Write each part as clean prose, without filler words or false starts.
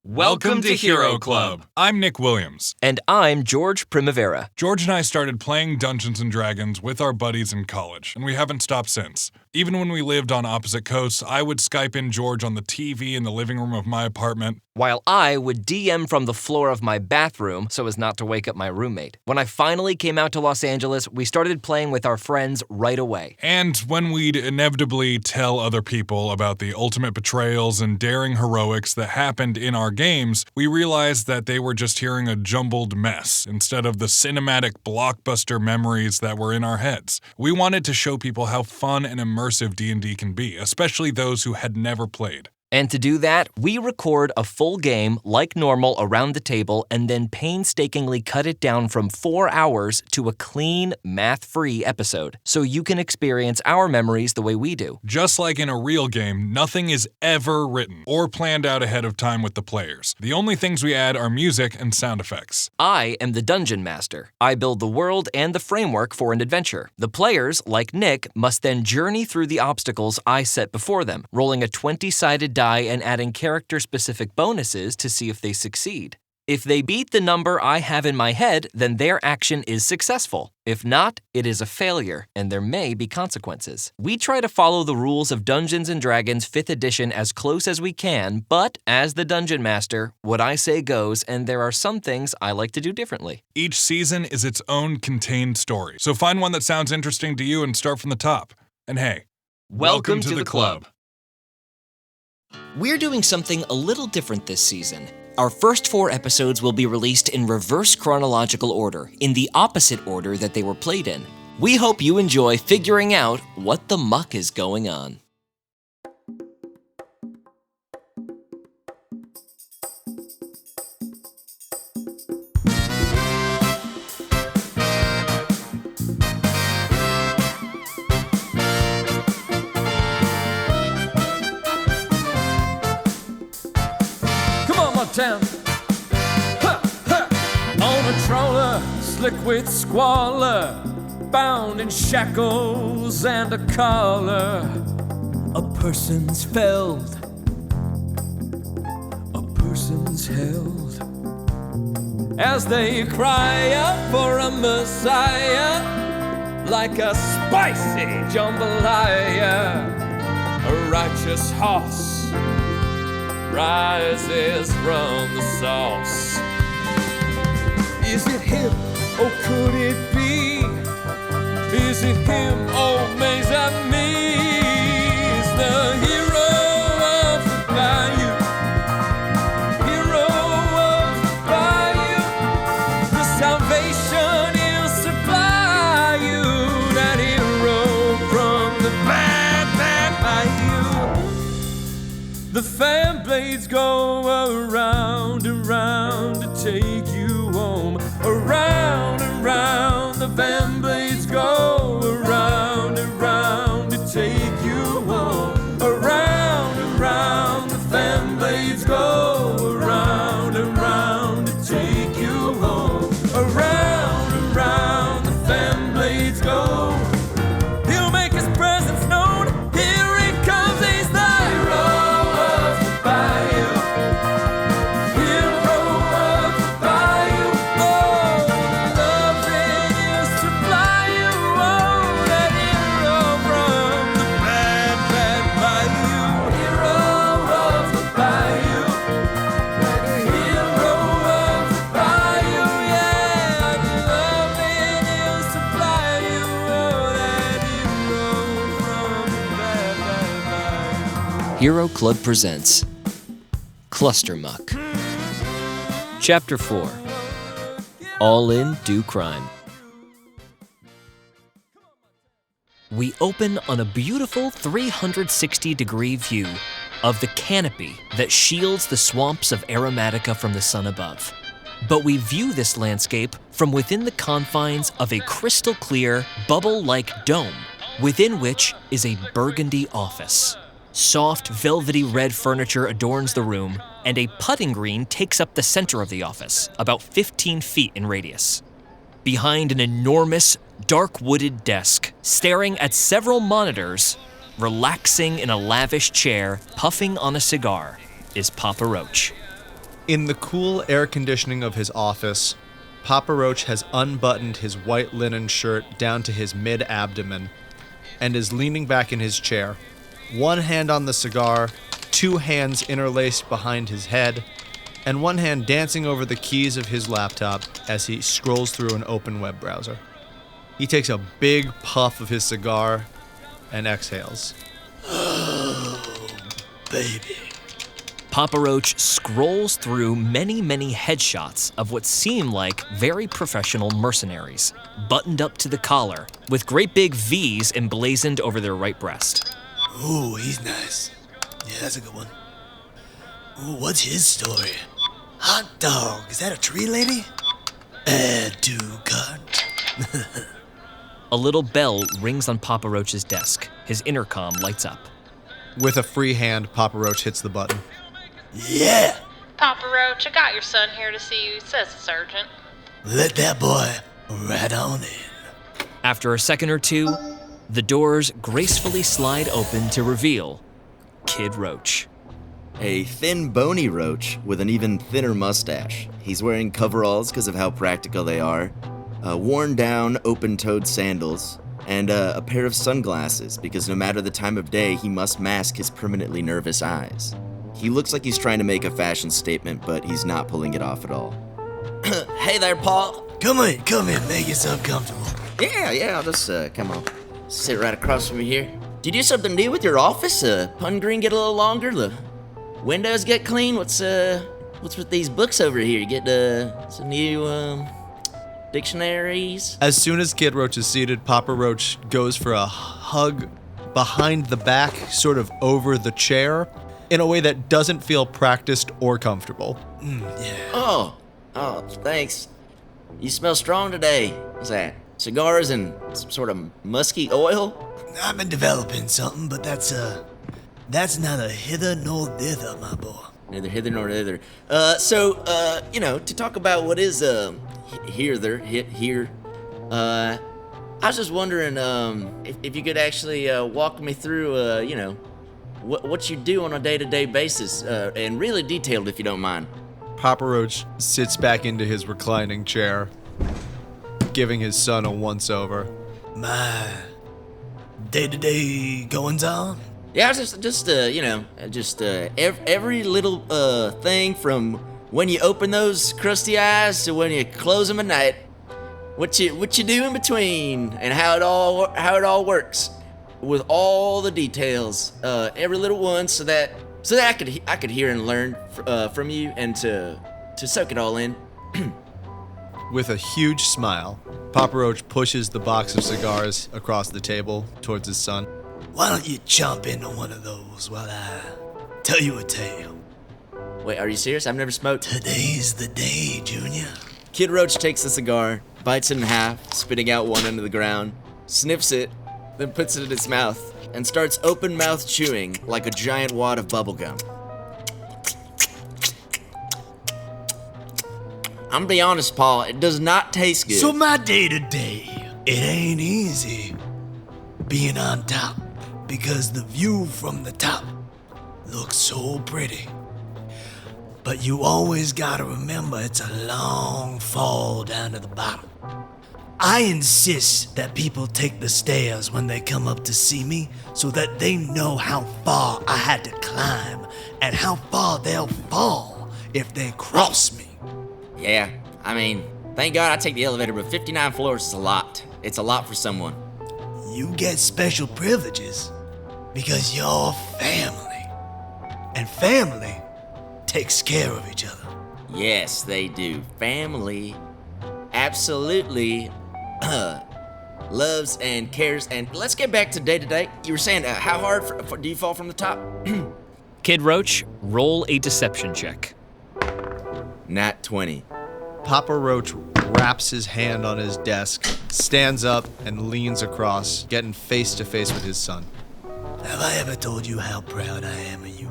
Welcome to Hero Club. I'm Nick Williams. And I'm George Primavera. George and I started playing Dungeons & Dragons with our buddies in college, and we haven't stopped since. Even when we lived on opposite coasts, I would Skype in George on the TV in the living room of my apartment, while I would DM from the floor of my bathroom so as not to wake up my roommate. When I finally came out to Los Angeles, we started playing with our friends right away. And when we'd inevitably tell other people about the ultimate betrayals and daring heroics that happened in our games, we realized that they were just hearing a jumbled mess instead of the cinematic blockbuster memories that were in our heads. We wanted to show people how fun and immersive D&D can be, especially those who had never played. And to do that, we record a full game like normal around the table and then painstakingly cut it down from 4 hours to a clean, math-free episode, so you can experience our memories the way we do. Just like in a real game, nothing is ever written or planned out ahead of time with the players. The only things we add are music and sound effects. I am the Dungeon Master. I build the world and the framework for an adventure. The players, like Nick, must then journey through the obstacles I set before them, rolling a 20-sided die and adding character-specific bonuses to see if they succeed. If they beat the number I have in my head, then their action is successful. If not, it is a failure, and there may be consequences. We try to follow the rules of Dungeons & Dragons 5th edition as close as we can, but as the Dungeon Master, what I say goes, and there are some things I like to do differently. Each season is its own contained story, so find one that sounds interesting to you and start from the top. And hey, welcome to the club. We're doing something a little different this season. Our first 4 episodes will be released in reverse chronological order, in the opposite order that they were played in. We hope you enjoy figuring out what the muck is going on. Town. Ha, ha. On a trawler, slick with squalor, bound in shackles and a collar. A person's felled, a person's held, as they cry out for a messiah, like a spicy jambalaya. A righteous horse rises from the sauce. Is it him, or could it be? Is it him, or may that me? Is the hero of the bayou, hero of the bayou. The salvation is to bayou, that hero from the bad, bad bayou. The fan blades go around and round to take you home. Around and round, the fan blades go around and round to take you home. Around and round, the fan blades go around and round to take you home. Around and round, the fan blades go. He'll make his presence known. Here he comes, he's the hero. Hero Club presents ClusterMuck. Chapter 4. All in Do Crime. We open on a beautiful 360-degree view of the canopy that shields the swamps of Aromatica from the sun above. But we view this landscape from within the confines of a crystal-clear, bubble-like dome, within which is a burgundy office. Soft, velvety red furniture adorns the room, and a putting green takes up the center of the office, about 15 feet in radius. Behind an enormous, dark-wooded desk, staring at several monitors, relaxing in a lavish chair, puffing on a cigar, is Papa Roach. In the cool air conditioning of his office, Papa Roach has unbuttoned his white linen shirt down to his mid-abdomen and is leaning back in his chair, one hand on the cigar, two hands interlaced behind his head, and one hand dancing over the keys of his laptop as he scrolls through an open web browser. He takes a big puff of his cigar and exhales. Oh, baby. Papa Roach scrolls through many, many headshots of what seem like very professional mercenaries, buttoned up to the collar, with great big V's emblazoned over their right breast. Ooh, he's nice. Yeah, that's a good one. Ooh, what's his story? Hot dog, is that a tree lady? Add to cart. A little bell rings on Papa Roach's desk. His intercom lights up. With a free hand, Papa Roach hits the button. Yeah! Papa Roach, I got your son here to see you, says the sergeant. Let that boy right on in. After a second or two, the doors gracefully slide open to reveal Kid Roach. A thin, bony Roach with an even thinner mustache. He's wearing coveralls because of how practical they are, worn-down, open-toed sandals, and a pair of sunglasses because no matter the time of day, he must mask his permanently nervous eyes. He looks like he's trying to make a fashion statement, but he's not pulling it off at all. Hey there, Paul. Come in, make yourself comfortable. Yeah, I'll just, come on. Sit right across from you here. Do you do something new with your office? Pun green get a little longer? The windows get clean? What's with these books over here? You get, some new, dictionaries? As soon as Kid Roach is seated, Papa Roach goes for a hug behind the back, sort of over the chair, in a way that doesn't feel practiced or comfortable. Yeah. Oh, thanks. You smell strong today. What's that? Cigars and some sort of musky oil? I've been developing something, but that's neither hither nor thither, my boy. Neither hither nor thither. To talk about what is, here, I was just wondering, if you could actually, walk me through, what you do on a day-to-day basis, and really detailed if you don't mind. Papa Roach sits back into his reclining chair, giving his son a once-over. My day-to-day goings-on? Yeah, every little, thing from when you open those crusty eyes to when you close them at night. What you do in between, and how it all works, with all the details, every little one, so that I could hear and learn from you, and to soak it all in. With a huge smile, Papa Roach pushes the box of cigars across the table towards his son. Why don't you chomp into one of those while I tell you a tale? Wait, are you serious? I've never smoked. Today's the day, Junior. Kid Roach takes the cigar, bites it in half, spitting out one end of the ground, sniffs it, then puts it in its mouth, and starts open-mouthed chewing like a giant wad of bubblegum. I'm gonna be honest, Paul, it does not taste good. So my day-to-day, it ain't easy being on top, because the view from the top looks so pretty. But you always gotta remember it's a long fall down to the bottom. I insist that people take the stairs when they come up to see me so that they know how far I had to climb and how far they'll fall if they cross me. Yeah, I mean, thank God I take the elevator, but 59 floors is a lot. It's a lot for someone. You get special privileges because you're family. And family takes care of each other. Yes, they do. Family absolutely loves and cares. And let's get back to day to day. You were saying, how hard do you fall from the top? Kid Roach, roll a deception check. Nat 20. Papa Roach wraps his hand on his desk, stands up, and leans across, getting face to face with his son. Have I ever told you how proud I am of you?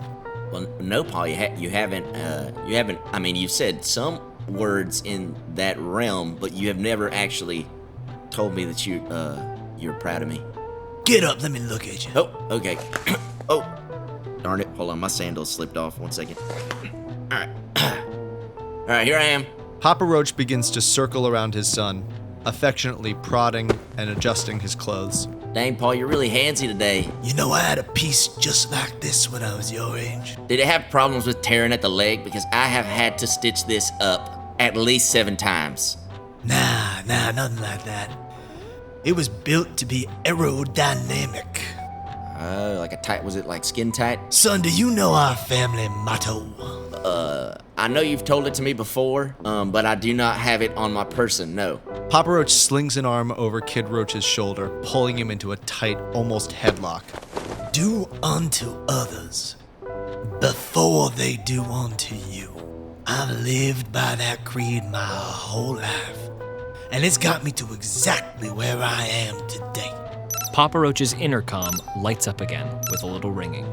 Well, no, Paul, you haven't. I mean, you've said some words in that realm, but you have never actually told me that you're proud of me. Get up, let me look at you. Oh, okay. Oh, darn it. Hold on, my sandals slipped off. 1 second. All right. All right, here I am. Papa Roach begins to circle around his son, affectionately prodding and adjusting his clothes. Dang, Paul, you're really handsy today. You know, I had a piece just like this when I was your age. Did it have problems with tearing at the leg? Because I have had to stitch this up at least 7 times. Nah, nothing like that. It was built to be aerodynamic. Like a tight, was it like skin tight? Son, do you know our family motto? I know you've told it to me before, but I do not have it on my person, no. Papa Roach slings an arm over Kid Roach's shoulder, pulling him into a tight, almost headlock. Do unto others before they do unto you. I've lived by that creed my whole life, and it's got me to exactly where I am today. Papa Roach's intercom lights up again with a little ringing.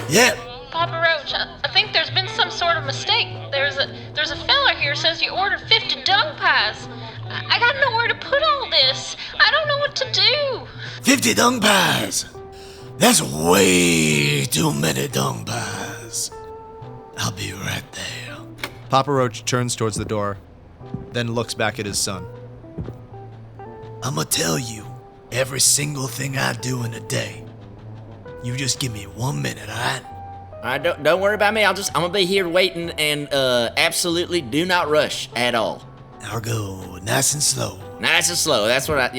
Yeah. Papa Roach, I think there's been some sort of mistake. There's a fella here says you ordered 50 dung pies. I got nowhere to put all this. I don't know what to do. 50 dung pies. That's way too many dung pies. I'll be right there. Papa Roach turns towards the door, then looks back at his son. I'ma tell you every single thing I do in a day. You just give me 1 minute, alright? All right, don't worry about me. I'm gonna be here waiting, and absolutely do not rush at all. I'll go nice and slow. Nice and slow. That's what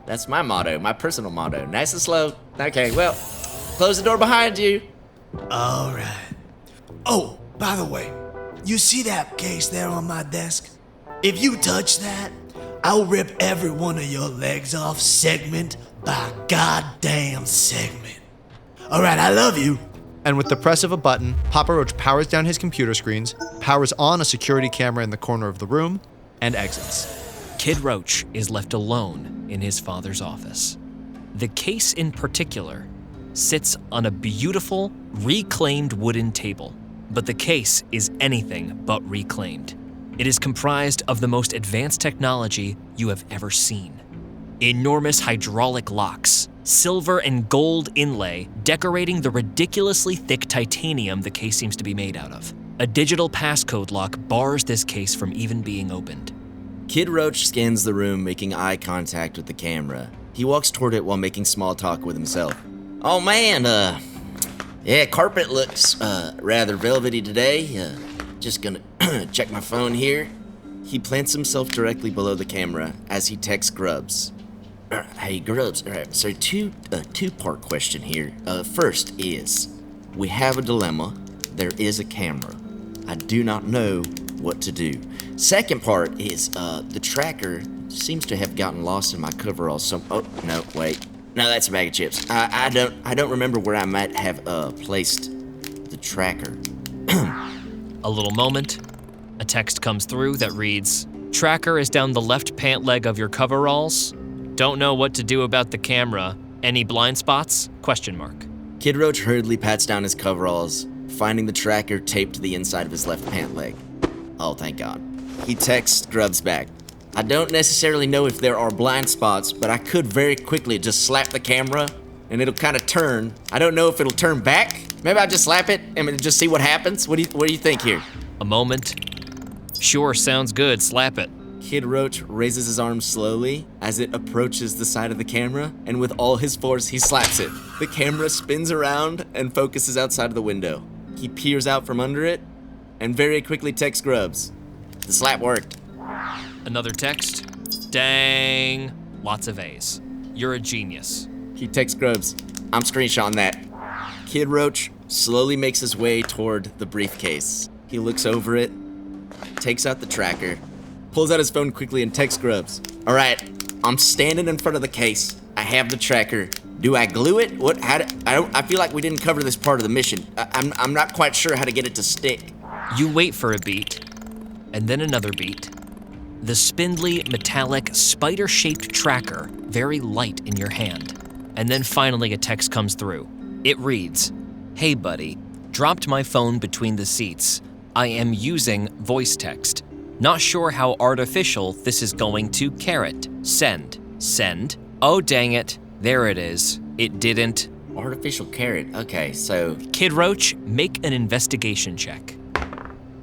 that's my motto, my personal motto. Nice and slow. Okay, well, close the door behind you. Alright. Oh, by the way, you see that case there on my desk? If you touch that, I'll rip every one of your legs off segment by goddamn segment. Alright, I love you. And with the press of a button, Papa Roach powers down his computer screens, powers on a security camera in the corner of the room, and exits. Kid Roach is left alone in his father's office. The case in particular sits on a beautiful, reclaimed wooden table, but the case is anything but reclaimed. It is comprised of the most advanced technology you have ever seen. Enormous hydraulic locks, silver and gold inlay decorating the ridiculously thick titanium the case seems to be made out of. A digital passcode lock bars this case from even being opened. Kid Roach scans the room, making eye contact with the camera. He walks toward it while making small talk with himself. Oh man, yeah, carpet looks rather velvety today. Just gonna check my phone here. He plants himself directly below the camera as he texts Grubbs. Hey, Grubbs, all right, so two-part question here. First is, we have a dilemma. There is a camera. I do not know what to do. Second part is, the tracker seems to have gotten lost in my coveralls. Oh, no, wait. No, that's a bag of chips. I don't remember where I might have, placed the tracker. A little moment, a text comes through that reads, "Tracker is down the left pant leg of your coveralls. Don't know what to do about the camera. Any blind spots? ? Kid Roach hurriedly pats down his coveralls, finding the tracker taped to the inside of his left pant leg. Oh, thank God. He texts Grubbs back. I don't necessarily know if there are blind spots, but I could very quickly just slap the camera and it'll kind of turn. I don't know if it'll turn back. Maybe I'll just slap it and just see what happens. What do you think here? A moment. Sure, sounds good. Slap it. Kid Roach raises his arm slowly as it approaches the side of the camera, and with all his force, he slaps it. The camera spins around and focuses outside of the window. He peers out from under it and very quickly texts Grubbs. The slap worked. Another text. Dang. Lots of A's. You're a genius. He texts Grubbs. I'm screenshotting that. Kid Roach slowly makes his way toward the briefcase. He looks over it, takes out the tracker, pulls out his phone quickly and texts Grubbs. All right, I'm standing in front of the case. I have the tracker. Do I glue it? I feel like we didn't cover this part of the mission. I'm not quite sure how to get it to stick. You wait for a beat, and then another beat. The spindly, metallic, spider-shaped tracker, very light in your hand. And then finally a text comes through. It reads, "Hey buddy, dropped my phone between the seats. I am using voice text. Not sure how artificial this is going to caret. Send. Send. Oh dang it. There it is. It didn't." Artificial carrot. Okay, so... Kid Roach, make an investigation check.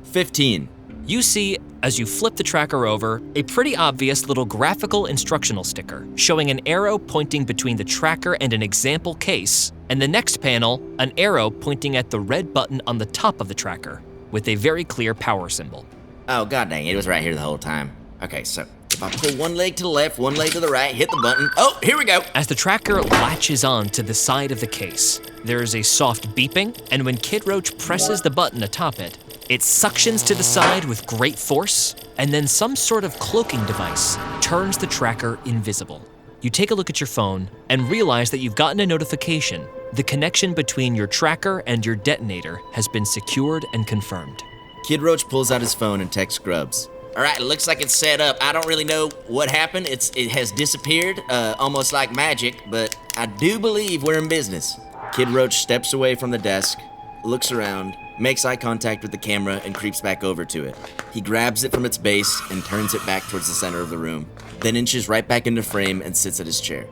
15. You see, as you flip the tracker over, a pretty obvious little graphical instructional sticker showing an arrow pointing between the tracker and an example case, and the next panel, an arrow pointing at the red button on the top of the tracker, with a very clear power symbol. Oh, god dang, it was right here the whole time. Okay, so if I pull one leg to the left, one leg to the right, hit the button. Oh, here we go. As the tracker latches on to the side of the case, there is a soft beeping, and when Kid Roach presses the button atop it, it suctions to the side with great force, and then some sort of cloaking device turns the tracker invisible. You take a look at your phone and realize that you've gotten a notification. The connection between your tracker and your detonator has been secured and confirmed. Kid Roach pulls out his phone and texts Grubbs. All right, it looks like it's set up. I don't really know what happened. It has disappeared, almost like magic, but I do believe we're in business. Kid Roach steps away from the desk, looks around, makes eye contact with the camera, and creeps back over to it. He grabs it from its base and turns it back towards the center of the room, then inches right back into frame and sits at his chair,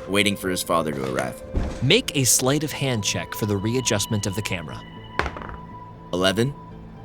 waiting for his father to arrive. Make a sleight of hand check for the readjustment of the camera. 11.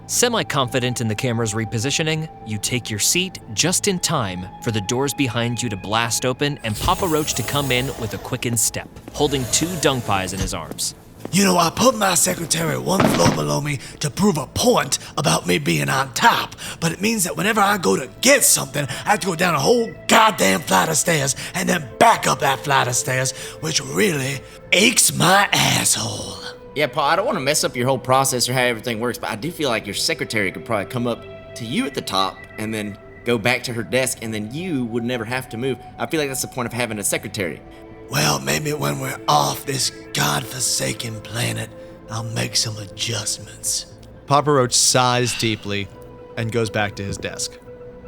Semi-confident in the camera's repositioning, you take your seat just in time for the doors behind you to blast open and Papa Roach to come in with a quickened step, holding 2 dung pies in his arms. You know, I put my secretary 1 floor below me to prove a point about me being on top, but it means that whenever I go to get something, I have to go down a whole goddamn flight of stairs and then back up that flight of stairs, which really aches my asshole. Yeah, Paul, I don't want to mess up your whole process or how everything works, but I do feel like your secretary could probably come up to you at the top and then go back to her desk, and then you would never have to move. I feel like that's the point of having a secretary. Well, maybe when we're off this godforsaken planet, I'll make some adjustments. Papa Roach sighs deeply and goes back to his desk.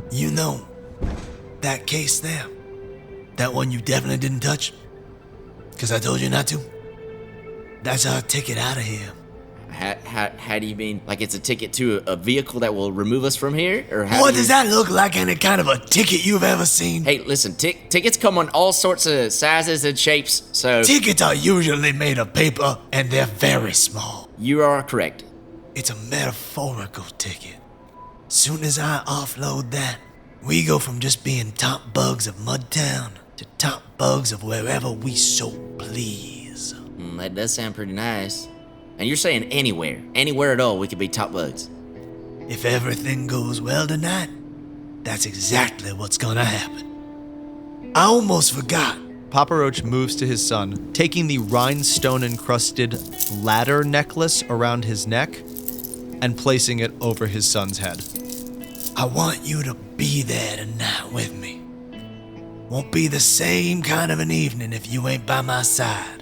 You know, that case there, that one you definitely didn't touch, because I told you not to, that's our ticket out of here. How do you mean? Like it's a ticket to a vehicle that will remove us from here? Or how What does that look like any kind of a ticket you've ever seen? Hey, listen, tickets come on all sorts of sizes and shapes, so... Tickets are usually made of paper, and they're very small. You are correct. It's a metaphorical ticket. Soon as I offload that, we go from just being top bugs of Mudtown to top bugs of wherever we so please. That does sound pretty nice. And you're saying anywhere at all, we could be top bugs. If everything goes well tonight, that's exactly what's gonna happen. I almost forgot. Papa Roach moves to his son, taking the rhinestone-encrusted ladder necklace around his neck and placing it over his son's head. I want you to be there tonight with me. Won't be the same kind of an evening if you ain't by my side.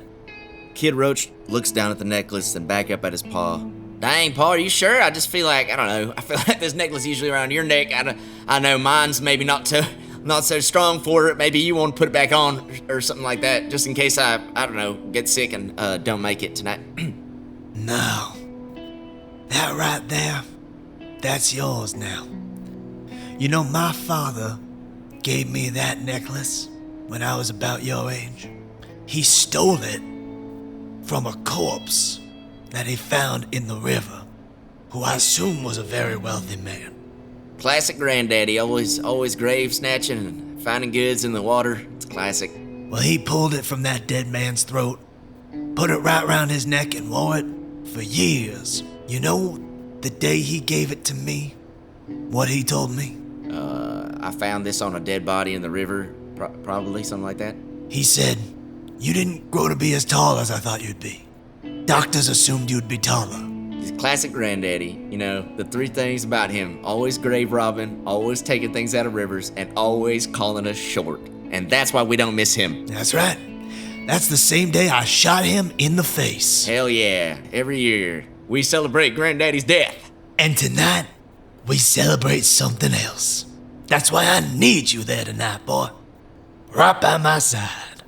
Kid Roach looks down at the necklace and back up at his paw. Dang, Paul, are you sure? I just feel like, I don't know, I feel like this necklace usually around your neck. I know mine's maybe not so strong for it. Maybe you want to put it back on or something like that, just in case I don't know, get sick and don't make it tonight. No. That right there, that's yours now. You know, my father gave me that necklace when I was about your age. He stole it from a corpse that he found in the river, who I assume was a very wealthy man. Classic granddaddy, always grave snatching and finding goods in the water. It's classic. Well, he pulled it from that dead man's throat, put it right around his neck and wore it for years. You know, the day he gave it to me, what he told me? I found this on a dead body in the river, probably something like that. He said, you didn't grow to be as tall as I thought you'd be. Doctors assumed you'd be taller. He's classic granddaddy. You know, the 3 things about him: always grave robbing, always taking things out of rivers, and always calling us short. And that's why we don't miss him. That's right. That's the same day I shot him in the face. Hell yeah. Every year, we celebrate granddaddy's death. And tonight, we celebrate something else. That's why I need you there tonight, boy. Right by my side.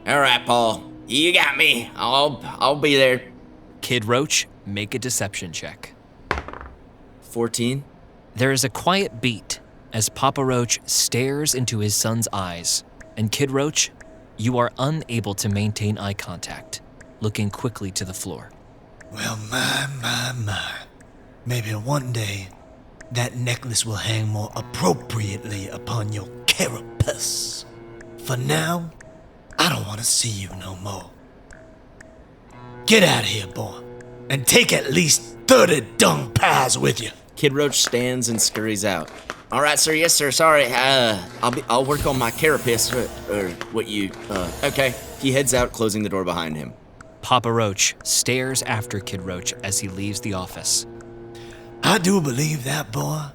All right, Paul. You got me. I'll be there. Kid Roach, make a deception check. 14. There is a quiet beat as Papa Roach stares into his son's eyes, and Kid Roach, you are unable to maintain eye contact, looking quickly to the floor. Well, my. Maybe one day that necklace will hang more appropriately upon your carapace. For now, I don't want to see you no more. Get out of here, boy, and take at least 30 dung pies with you. Kid Roach stands and scurries out. All right, sir. Yes, sir. Sorry. I'll work on my carapace or what you. Okay. He heads out, closing the door behind him. Papa Roach stares after Kid Roach as he leaves the office. I do believe that boy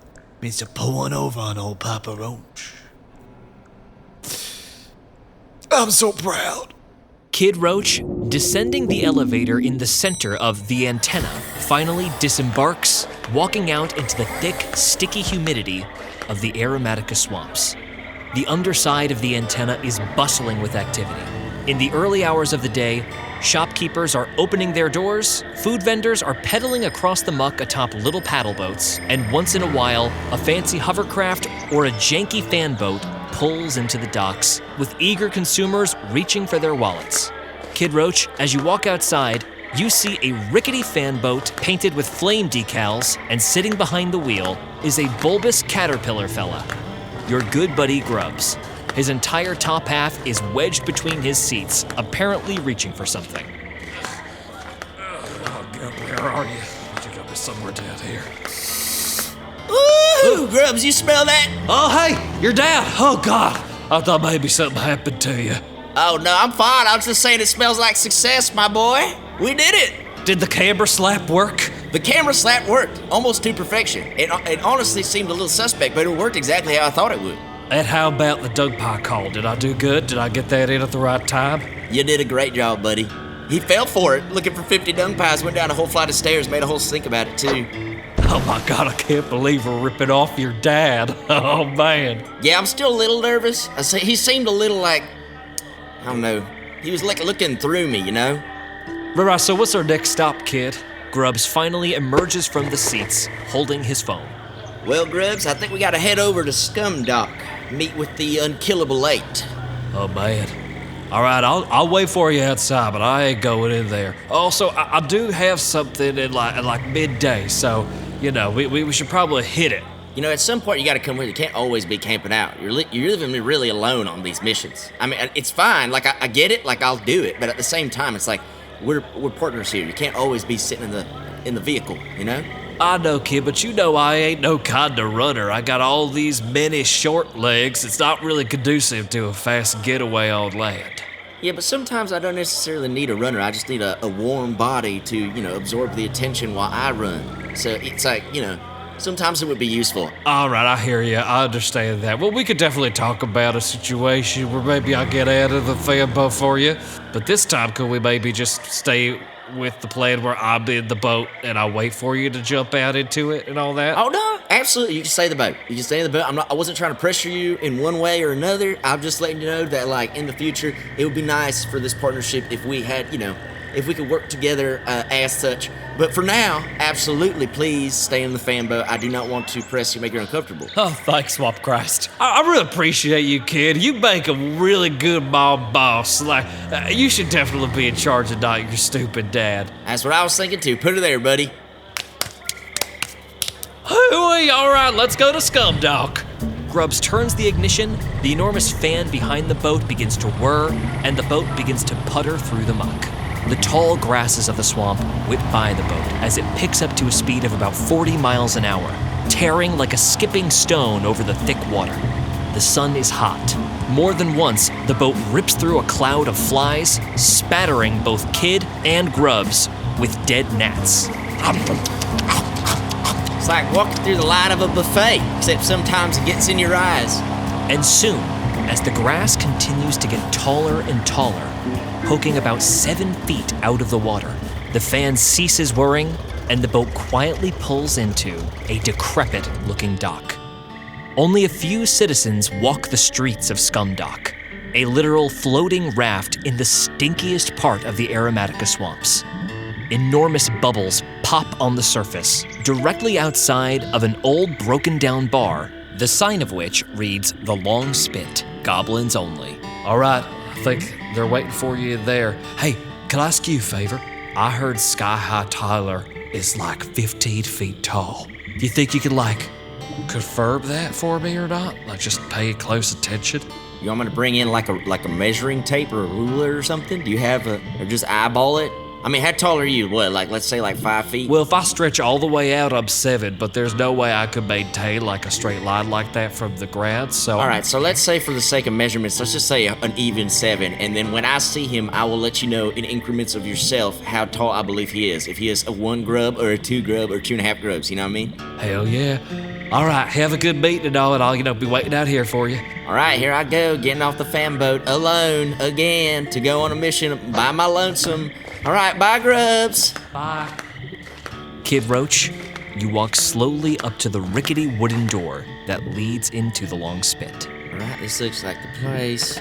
means to pull one over on old Papa Roach. I'm so proud. Kid Roach, descending the elevator in the center of the antenna, finally disembarks, walking out into the thick, sticky humidity of the Aromatica swamps. The underside of the antenna is bustling with activity. In the early hours of the day, shopkeepers are opening their doors, food vendors are pedaling across the muck atop little paddle boats, and once in a while, a fancy hovercraft or a janky fan boat pulls into the docks, with eager consumers reaching for their wallets. Kid Roach, as you walk outside, you see a rickety fan boat painted with flame decals, and sitting behind the wheel is a bulbous caterpillar fella, your good buddy Grubbs. His entire top half is wedged between his seats, apparently reaching for something. Oh, God, where are you? You got me somewhere down here. Ooh, Grubbs, you smell that? Oh, hey, you're down. Oh, God. I thought maybe something happened to you. Oh, no, I'm fine. I was just saying it smells like success, my boy. We did it. Did the camera slap work? The camera slap worked, almost to perfection. It honestly seemed a little suspect, but it worked exactly how I thought it would. And how about the Doug Pie call? Did I do good? Did I get that in at the right time? You did a great job, buddy. He fell for it, looking for 50 dung pies, went down a whole flight of stairs, made a whole stink about it, too. Oh my God, I can't believe we're ripping off your dad. Oh, man. Yeah, I'm still a little nervous. He seemed a little like, I don't know, he was like looking through me, you know? Right, so what's our next stop, kid? Grubbs finally emerges from the seats, holding his phone. Well, Grubbs, I think we gotta head over to Scum Dock, meet with the Unkillable 8. Oh, man. All right, I'll wait for you outside, but I ain't going in there. Also, I do have something at like midday, so, you know, we should probably hit it. You know, at some point you gotta come with. You can't always be camping out. You're living really alone on these missions. I mean, it's fine. Like, I get it. Like, I'll do it. But at the same time, it's like, we're partners here. You can't always be sitting in the vehicle, you know? I know, kid, but you know I ain't no kind of runner. I got all these many short legs. It's not really conducive to a fast getaway on land. Yeah, but sometimes I don't necessarily need a runner. I just need a warm body to, you know, absorb the attention while I run. So it's like, you know, sometimes it would be useful. All right, I hear you. I understand that. Well, we could definitely talk about a situation where maybe I get out of the fan boat for you. But this time, could we maybe just stay with the plan where I'm in the boat and I wait for you to jump out into it and all that? Oh, no, absolutely. You can stay in the boat. You can stay in the boat. I wasn't trying to pressure you in one way or another. I'm just letting you know that, like, in the future, it would be nice for this partnership if we had, you know, if we could work together as such. But for now, absolutely, please stay in the fan boat. I do not want to press you, make you uncomfortable. Oh, thanks, Swap Christ. I really appreciate you, kid. You make a really good mob boss. Like, you should definitely be in charge and not your stupid dad. That's what I was thinking too. Put her there, buddy. Hooey, all right, let's go to Scum Dock. Grubbs turns the ignition, the enormous fan behind the boat begins to whir, and the boat begins to putter through the muck. The tall grasses of the swamp whip by the boat as it picks up to a speed of about 40 miles an hour, tearing like a skipping stone over the thick water. The sun is hot. More than once, the boat rips through a cloud of flies, spattering both Kid and Grubbs with dead gnats. It's like walking through the light of a buffet, except sometimes it gets in your eyes. And soon, as the grass continues to get taller and taller, poking about 7 feet out of the water, the fan ceases whirring, and the boat quietly pulls into a decrepit-looking dock. Only a few citizens walk the streets of Scum Dock, a literal floating raft in the stinkiest part of the Aromatica swamps. Enormous bubbles pop on the surface, directly outside of an old broken-down bar, the sign of which reads The Long Spit, Goblins Only. All right, I think they're waiting for you there. Hey, can I ask you a favor? I heard Sky High Tyler is like 15 feet tall. Do you think you could, like, confirm that for me or not? Like, just pay close attention? You want me to bring in like a measuring tape or a ruler or something? Do you have or just eyeball it? I mean, how tall are you? What, like, let's say like 5 feet? Well, if I stretch all the way out, I'm 7, but there's no way I could maintain like a straight line like that from the ground, so... All right, so let's say for the sake of measurements, let's just say an even 7, and then when I see him, I will let you know in increments of yourself how tall I believe he is. If he is a 1 grub or a 2 grub or 2.5 grubs, you know what I mean? Hell yeah. All right, have a good meeting and all, and I'll, be waiting out here for you. All right, here I go, getting off the fan boat alone again to go on a mission by my lonesome. All right, bye, Grubbs. Bye. Kid Roach, you walk slowly up to the rickety wooden door that leads into the long spit. All right, this looks like the place.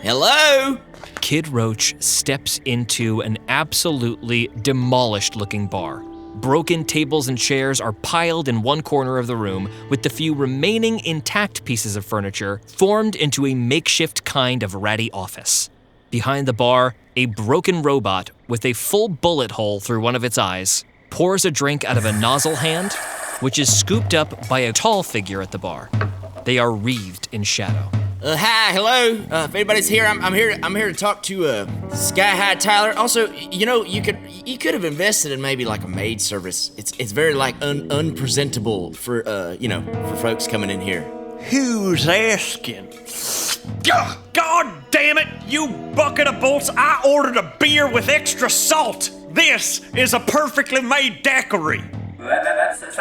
Hello? Kid Roach steps into an absolutely demolished-looking bar. Broken tables and chairs are piled in one corner of the room, with the few remaining intact pieces of furniture formed into a makeshift kind of ratty office. Behind the bar, a broken robot with a full bullet hole through one of its eyes pours a drink out of a nozzle hand, which is scooped up by a tall figure at the bar. They are wreathed in shadow. Hi, hello. If anybody's here, I'm here to talk to Sky High Tyler. Also, you could have invested in maybe like a maid service. It's very like unpresentable for for folks coming in here. Who's asking? God damn it, you bucket of bolts! I ordered a beer with extra salt. This is a perfectly made daiquiri.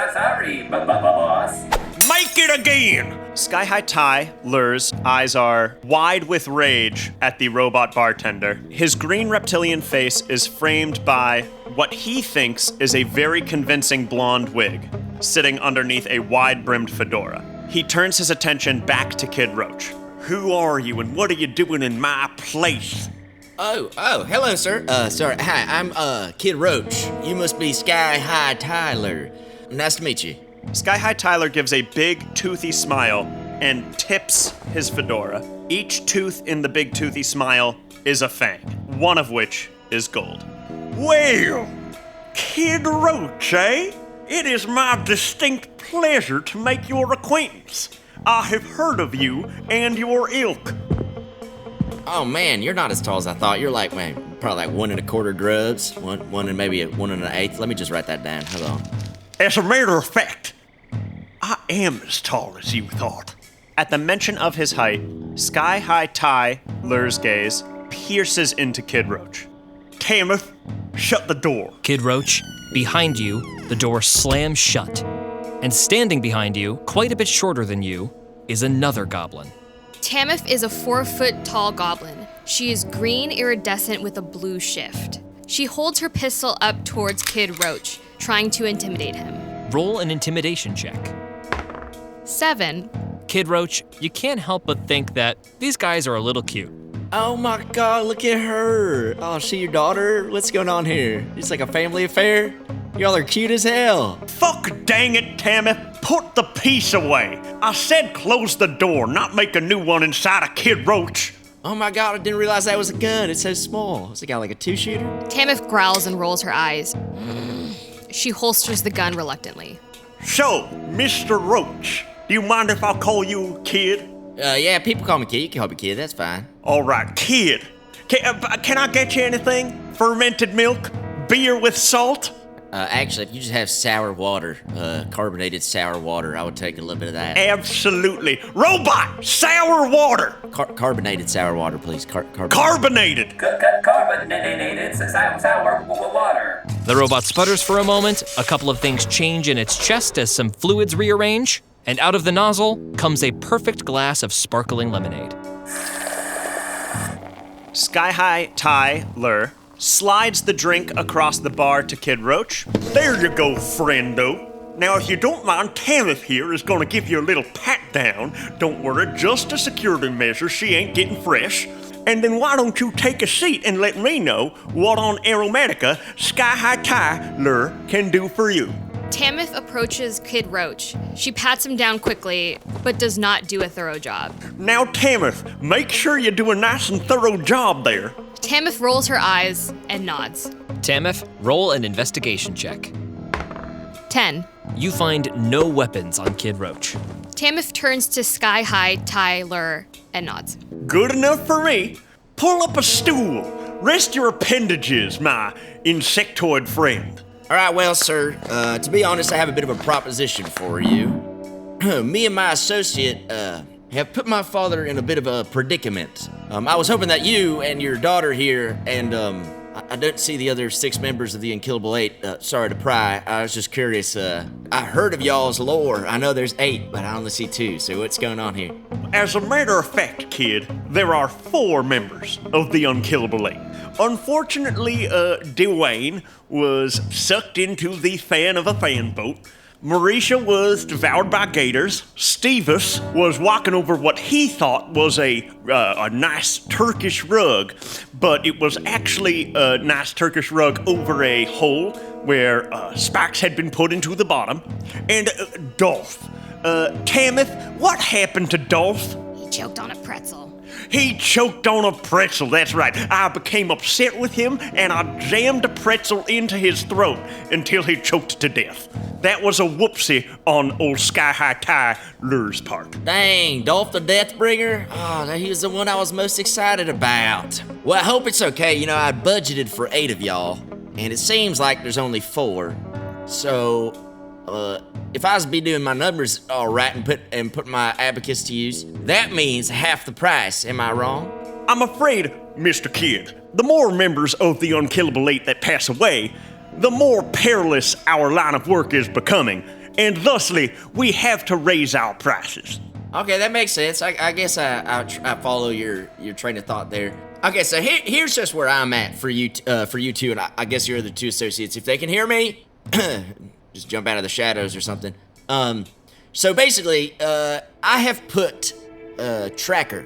Sorry, boss. Make it again! Sky High Tyler's eyes are wide with rage at the robot bartender. His green reptilian face is framed by what he thinks is a very convincing blonde wig, sitting underneath a wide-brimmed fedora. He turns his attention back to Kid Roach. Who are you and what are you doing in my place? Oh, hello, sir. Sorry, hi, I'm Kid Roach. You must be Sky High Tyler. Nice to meet you. Sky High Tyler gives a big, toothy smile and tips his fedora. Each tooth in the big, toothy smile is a fang, one of which is gold. Well, Kid Roach, eh? It is my distinct pleasure to make your acquaintance. I have heard of you and your ilk. Oh man, you're not as tall as I thought. You're like, man, probably like 1 1/4 grubs, one and maybe 1 1/8. Let me just write that down. Hold on. As a matter of fact, I am as tall as you thought. At the mention of his height, Sky High Tyler's gaze pierces into Kid Roach. Tameph, shut the door. Kid Roach, behind you, the door slams shut. And standing behind you, quite a bit shorter than you, is another goblin. Tameph is a 4-foot-tall goblin. She is green iridescent with a blue shift. She holds her pistol up towards Kid Roach, trying to intimidate him. Roll an intimidation check. 7. Kid Roach, you can't help but think that these guys are a little cute. Oh my god, look at her. Oh, is she your daughter? What's going on here? It's like a family affair? Y'all are cute as hell. Fuck dang it, Tameph. Put the piece away. I said close the door, not make a new one inside of Kid Roach. Oh my god, I didn't realize that was a gun. It's so small. It's got like a 2-shooter. Tameph growls and rolls her eyes. She holsters the gun reluctantly. So, Mr. Roach, do you mind if I call you Kid? Yeah, people call me Kid. You can call me Kid, that's fine. All right, Kid. Can I get you anything? Fermented milk? Beer with salt? Actually, if you just have sour water, carbonated sour water, I would take a little bit of that. Absolutely. Robot, sour water. Carbonated sour water, please. Carbonated. Carbonated sour water. The robot sputters for a moment, a couple of things change in its chest as some fluids rearrange, and out of the nozzle comes a perfect glass of sparkling lemonade. Sky High Tyler slides the drink across the bar to Kid Roach. There you go, friendo. Now, if you don't mind, Tameph here is gonna give you a little pat down. Don't worry, just a security measure, she ain't getting fresh. And then why don't you take a seat and let me know what on Aromatica Sky High Tyler can do for you. Tameph approaches Kid Roach. She pats him down quickly, but does not do a thorough job. Now, Tameph, make sure you do a nice and thorough job there. Tameph rolls her eyes and nods. Tameph, roll an investigation check. 10. you find no weapons on Kid Roach. Tameph turns to Sky High Tyler and nods. Good enough for me. Pull up a stool. Rest your appendages, my insectoid friend. All right, well, sir, to be honest, I have a bit of a proposition for you. Me and my associate have put my father in a bit of a predicament. I was hoping that you and your daughter here, and I don't see the other 6 members of the Unkillable 8. Sorry to pry. I was just curious. I heard of y'all's lore. I know there's 8, but I only see 2. So what's going on here? As a matter of fact, kid, there are 4 members of the Unkillable 8. Unfortunately, Dwayne was sucked into the fan of a fan boat. Mauricia was devoured by gators. Stevus was walking over what he thought was a nice Turkish rug, but it was actually a nice Turkish rug over a hole where spikes had been put into the bottom. And Dolph. Tameph, what happened to Dolph? He choked on a pretzel. He choked on a pretzel, that's right. I became upset with him, and I jammed a pretzel into his throat until he choked to death. That was a whoopsie on old Sky High Tyler's part. Dang, Dolph the Deathbringer? Oh, he was the one I was most excited about. Well, I hope it's okay. You know, I budgeted for 8 of y'all, and it seems like there's only 4. So, if I was to be doing my numbers all right and put my abacus to use, that means half the price. Am I wrong? I'm afraid, Mr. Kid, the more members of the Unkillable 8 that pass away, the more perilous our line of work is becoming, and thusly, we have to raise our prices. Okay, that makes sense. I guess I follow your train of thought there. Okay, so here's just where I'm at for you two, and I guess your other 2 associates. If they can hear me, just jump out of the shadows or something. So basically, I have put a tracker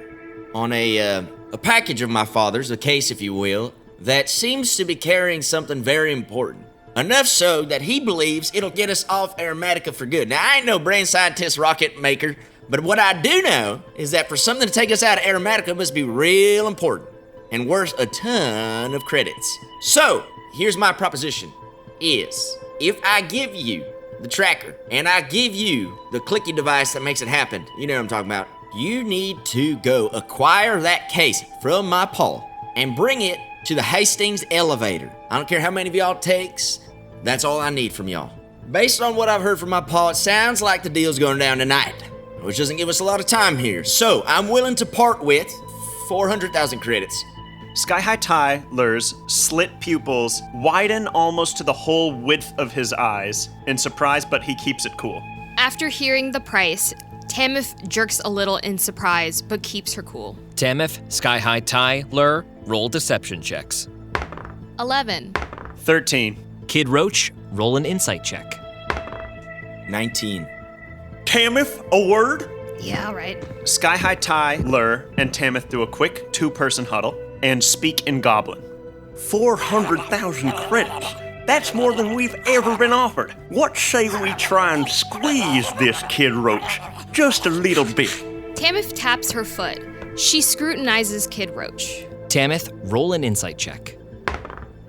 on a package of my father's, a case if you will, that seems to be carrying something very important. Enough so that he believes it'll get us off Aromatica for good. Now, I ain't no brain scientist, rocket maker, but what I do know is that for something to take us out of Aromatica must be real important and worth a ton of credits. So, here's my proposition, is if I give you the tracker and I give you the clicky device that makes it happen, you know what I'm talking about, you need to go acquire that case from my paw and bring it to the Hastings elevator. I don't care how many of y'all it takes, that's all I need from y'all. Based on what I've heard from my paw, it sounds like the deal's going down tonight, which doesn't give us a lot of time here. So I'm willing to part with 400,000 credits. Sky High Tyler's slit pupils widen almost to the whole width of his eyes in surprise, but he keeps it cool. After hearing the price, Tameph jerks a little in surprise, but keeps her cool. Tameph, Sky High Tyler, roll deception checks. 11. 13. Kid Roach, roll an insight check. 19. Tameph, a word? Yeah, all right. Sky High Tyler and Tameph do a quick 2-person huddle and speak in Goblin. 400,000 credits. That's more than we've ever been offered. What say we try and squeeze this Kid Roach just a little bit? Tameph taps her foot. She scrutinizes Kid Roach. Tameph, roll an insight check.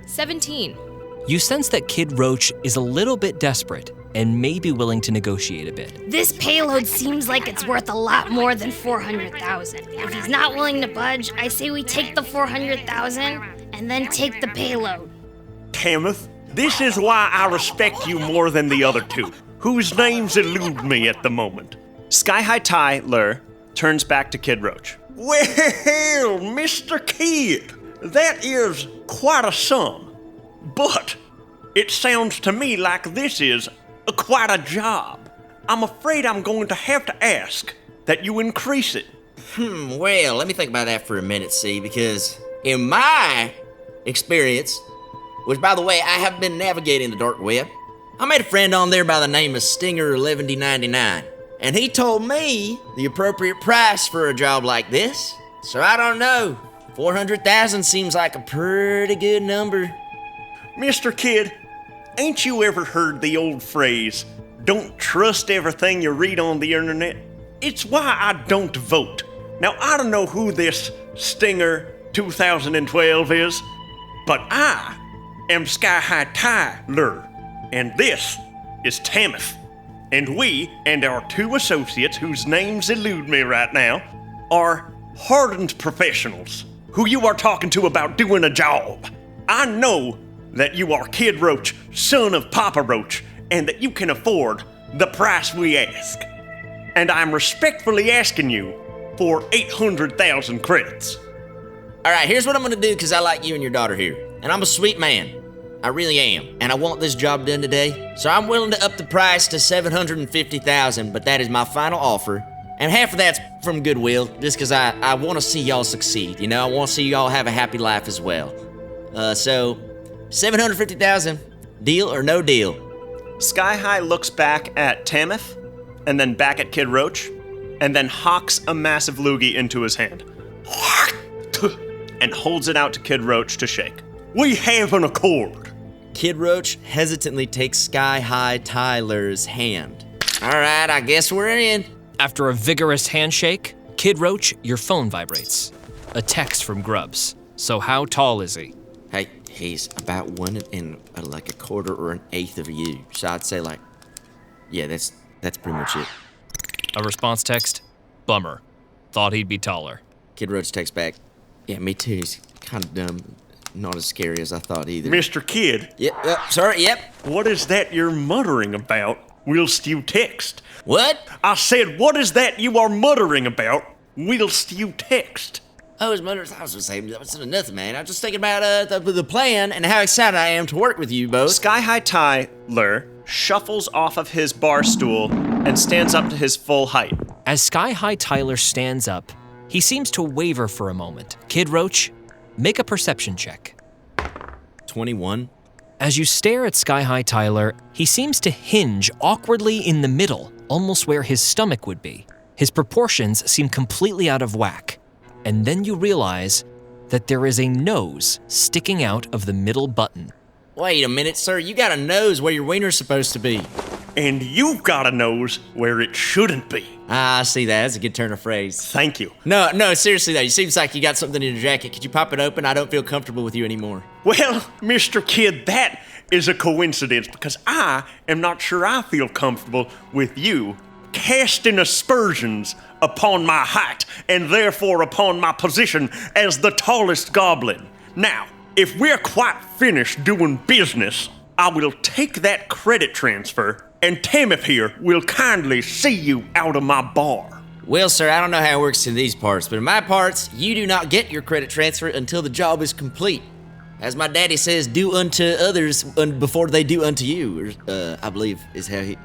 17. You sense that Kid Roach is a little bit desperate and may be willing to negotiate a bit. This payload seems like it's worth a lot more than 400,000. If he's not willing to budge, I say we take the 400,000 and then take the payload. Tameph, this is why I respect you more than the other 2, whose names elude me at the moment. Sky High Tyler turns back to Kid Roach. Well, Mr. Kid, that is quite a sum. But it sounds to me like this is quite a job. I'm afraid I'm going to have to ask that you increase it. Well, let me think about that for a minute, see, because in my experience, which by the way, I have been navigating the dark web, I made a friend on there by the name of Stinger11D99, and he told me the appropriate price for a job like this. So I don't know, 400,000 seems like a pretty good number. Mr. Kid, ain't you ever heard the old phrase, don't trust everything you read on the internet? It's why I don't vote. Now, I don't know who this Stinger 2012 is, but I am Sky High Tyler, and this is Tameph. And we and our 2 associates, whose names elude me right now, are hardened professionals who you are talking to about doing a job. I know that you are Kid Roach, son of Papa Roach, and that you can afford the price we ask. And I'm respectfully asking you for 800,000 credits. All right, here's what I'm gonna do because I like you and your daughter here. And I'm a sweet man. I really am. And I want this job done today. So I'm willing to up the price to $750,000, but that is my final offer. And half of that's from goodwill, just because I want to see y'all succeed. You know, I want to see y'all have a happy life as well. So, $750,000, deal or no deal? Sky High looks back at Tameph, and then back at Kid Roach, and then hawks a massive loogie into his hand. And holds it out to Kid Roach to shake. We have an accord. Kid Roach hesitantly takes Sky High Tyler's hand. All right, I guess we're in. After a vigorous handshake, Kid Roach, your phone vibrates. A text from Grubbs. So how tall is he? Hey, he's about 1 and like a quarter or an eighth of you. So I'd say like, yeah, that's pretty much it. A response text? Bummer. Thought he'd be taller. Kid Roach texts back, yeah, me too. He's kind of dumb. Not as scary as I thought either. Mr. Kid. Yep, sorry, yep. What is that you're muttering about whilst you text? What? I said, what is that you are muttering about whilst you text? Oh, his mother, I was gonna say, that's nothing, man. I was just thinking about the plan and how excited I am to work with you both. Sky High Tyler shuffles off of his bar stool and stands up to his full height. As Sky High Tyler stands up, he seems to waver for a moment. Kid Roach, make a perception check. 21. As you stare at Sky High Tyler, he seems to hinge awkwardly in the middle, almost where his stomach would be. His proportions seem completely out of whack. And then you realize that there is a nose sticking out of the middle button. Wait a minute, sir. You got a nose where your wiener's supposed to be. And you've got a nose where it shouldn't be. Ah, I see that. That's a good turn of phrase. Thank you. No, seriously though. It seems like you got something in your jacket. Could you pop it open? I don't feel comfortable with you anymore. Well, Mr. Kid, that is a coincidence because I am not sure I feel comfortable with you casting aspersions upon my height and therefore upon my position as the tallest goblin. Now, if we're quite finished doing business, I will take that credit transfer and Tameph here will kindly see you out of my bar. Well, sir, I don't know how it works in these parts, but in my parts, you do not get your credit transfer until the job is complete. As my daddy says, do unto others before they do unto you, I believe is how he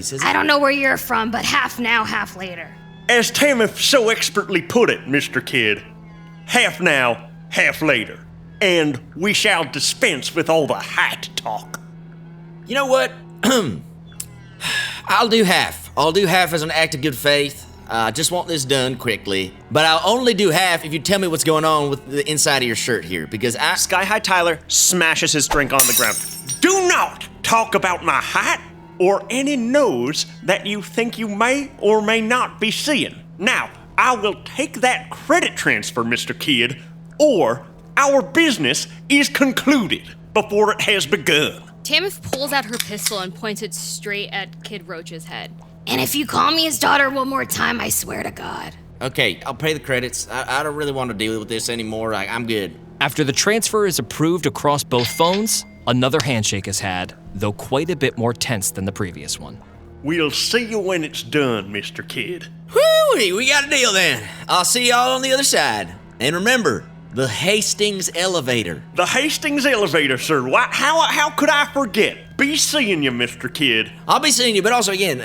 says it. I don't know where you're from, but half now, half later. As Tameph so expertly put it, Mr. Kid, half now, half later. And we shall dispense with all the height talk. You know what? I'll do half. I'll do half as an act of good faith. I just want this done quickly. But I'll only do half if you tell me what's going on with the inside of your shirt here, because Sky High Tyler smashes his drink on the ground. Do not talk about my height or any nose that you think you may or may not be seeing. Now, I will take that credit transfer, Mr. Kid, or our business is concluded before it has begun. Tameph pulls out her pistol and points it straight at Kid Roach's head. And if you call me his daughter one more time, I swear to God. Okay, I'll pay the credits. I don't really want to deal with this anymore. I'm good. After the transfer is approved across both phones, another handshake is had, though quite a bit more tense than the previous one. We'll see you when it's done, Mr. Kid. Whoo-wee, we got a deal then. I'll see y'all on the other side. And remember, the Hastings elevator. The Hastings elevator, sir. How could I forget? Be seeing you, Mr. Kid. I'll be seeing you, but also again,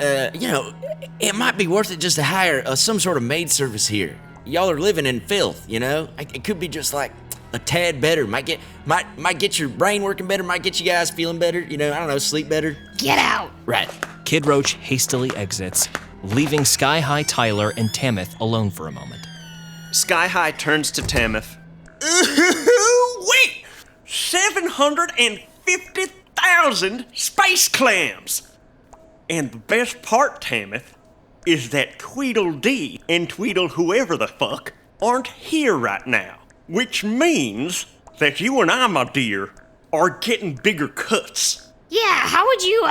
it might be worth it just to hire some sort of maid service here. Y'all are living in filth, you know? It could be just like a tad better. Might get your brain working better, might get you guys feeling better, I don't know, sleep better. Get out. Right. Kid Roach hastily exits, leaving Sky High Tyler and Tameph alone for a moment. Sky High turns to Tameph. Wait! 750,000 space clams! And the best part, Tameph, is that Tweedledee and Tweedle whoever the fuck aren't here right now. Which means that you and I, my dear, are getting bigger cuts. Yeah, how would you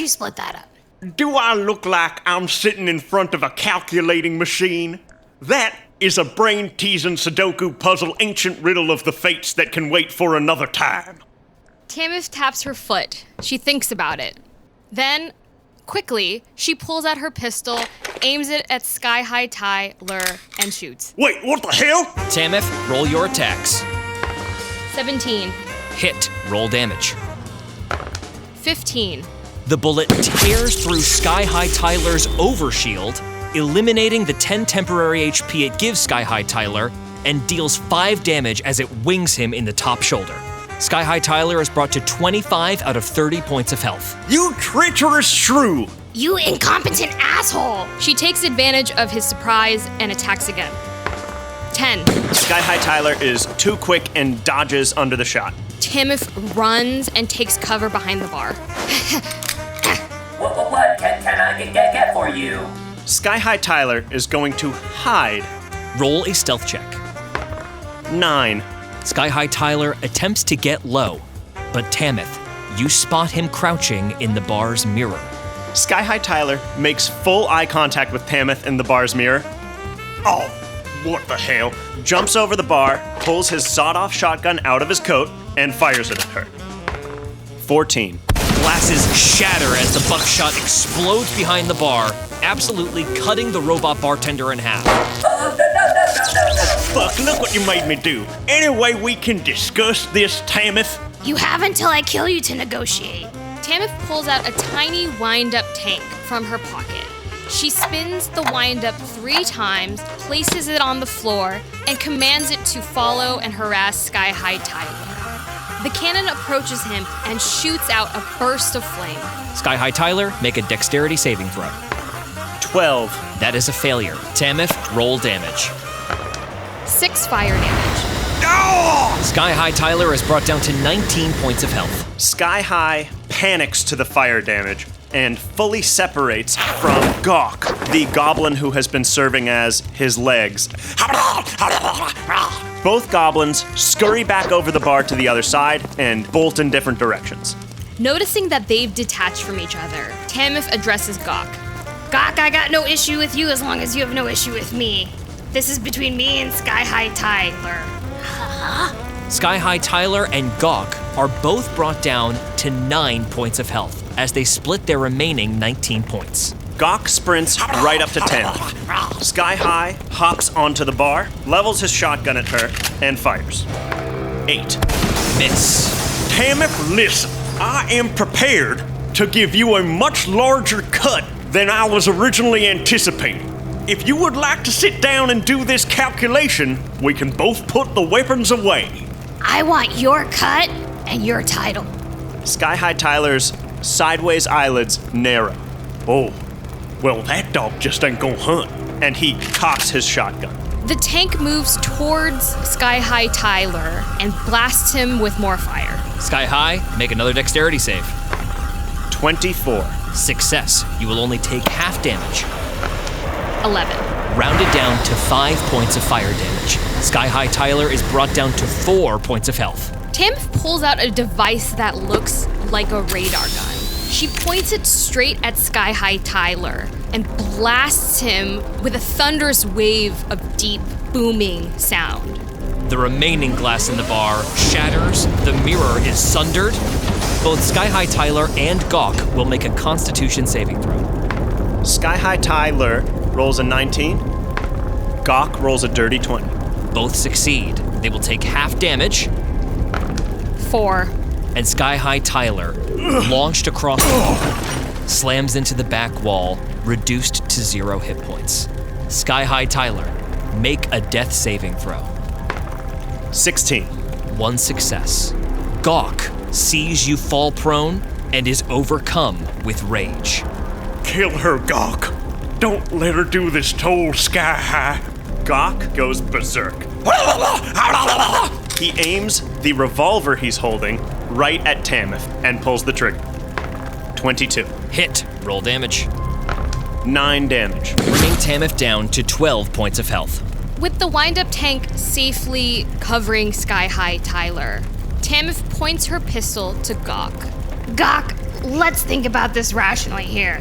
split that up? Do I look like I'm sitting in front of a calculating machine? That is a brain-teasing Sudoku puzzle ancient riddle of the fates that can wait for another time. Tameph taps her foot. She thinks about it. Then, quickly, she pulls out her pistol, aims it at Sky High Tyler, and shoots. Wait, what the hell? Tameph, roll your attacks. 17. Hit, roll damage. 15. The bullet tears through Sky High Tyler's overshield, eliminating the 10 temporary HP it gives Sky High Tyler, and deals 5 damage as it wings him in the top shoulder. Sky High Tyler is brought to 25 out of 30 points of health. You treacherous shrew! You incompetent asshole! She takes advantage of his surprise and attacks again. 10. Sky High Tyler is too quick and dodges under the shot. Tameph runs and takes cover behind the bar. What can I get for you? Sky High Tyler is going to hide. Roll a stealth check. 9. Sky High Tyler attempts to get low, but Tameph, you spot him crouching in the bar's mirror. Sky High Tyler makes full eye contact with Tameph in the bar's mirror. Oh, what the hell? Jumps over the bar, pulls his sawed-off shotgun out of his coat, and fires it at her. 14. Glasses shatter as the buckshot explodes behind the bar, absolutely cutting the robot bartender in half. Fuck, look what you made me do. Any way we can discuss this, Tameph? You have until I kill you to negotiate. Tameph pulls out a tiny wind-up tank from her pocket. She spins the wind-up 3 times, places it on the floor, and commands it to follow and harass Sky High Tyler. The cannon approaches him and shoots out a burst of flame. Sky High Tyler, make a dexterity saving throw. 12. That is a failure. Tameph, roll damage. 6 fire damage. Sky High Tyler is brought down to 19 points of health. Sky High panics to the fire damage and fully separates from Gawk, the goblin who has been serving as his legs. Both goblins scurry back over the bar to the other side and bolt in different directions. Noticing that they've detached from each other, Tameph addresses Gawk. Gawk, I got no issue with you as long as you have no issue with me. This is between me and Sky High Tyler. Sky High Tyler and Gawk are both brought down to 9 points of health as they split their remaining 19 points. Gawk sprints right up to 10. Sky High hops onto the bar, levels his shotgun at her, and fires. 8. Miss. Tameph, listen. I am prepared to give you a much larger cut than I was originally anticipating. If you would like to sit down and do this calculation, we can both put the weapons away. I want your cut and your title. Sky High Tyler's sideways eyelids narrow. Oh, well, that dog just ain't gonna hunt. And he cocks his shotgun. The tank moves towards Sky High Tyler and blasts him with more fire. Sky High, make another dexterity save. 24. Success. You will only take half damage. 11. Rounded down to 5 points of fire damage. Sky High Tyler is brought down to 4 points of health. Tameph pulls out a device that looks like a radar gun. She points it straight at Sky High Tyler and blasts him with a thunderous wave of deep, booming sound. The remaining glass in the bar shatters, the mirror is sundered. Both Sky High Tyler and Gawk will make a Constitution saving throw. Sky High Tyler rolls a 19. Gawk rolls a dirty 20. Both succeed. They will take half damage. 4. And Sky High Tyler, launched across the bar, slams into the back wall, reduced to 0 hit points. Sky High Tyler, make a death saving throw. 16. 1 success. Gawk sees you fall prone and is overcome with rage. Kill her, Gawk. Don't let her do this to old Sky High. Gawk goes berserk. He aims the revolver he's holding right at Tameph and pulls the trigger. 22. Hit. Roll damage. 9 damage. Bringing Tameph down to 12 points of health. With the wind-up tank safely covering Sky High Tyler, Tameph points her pistol to Gawk. Gawk, let's think about this rationally here.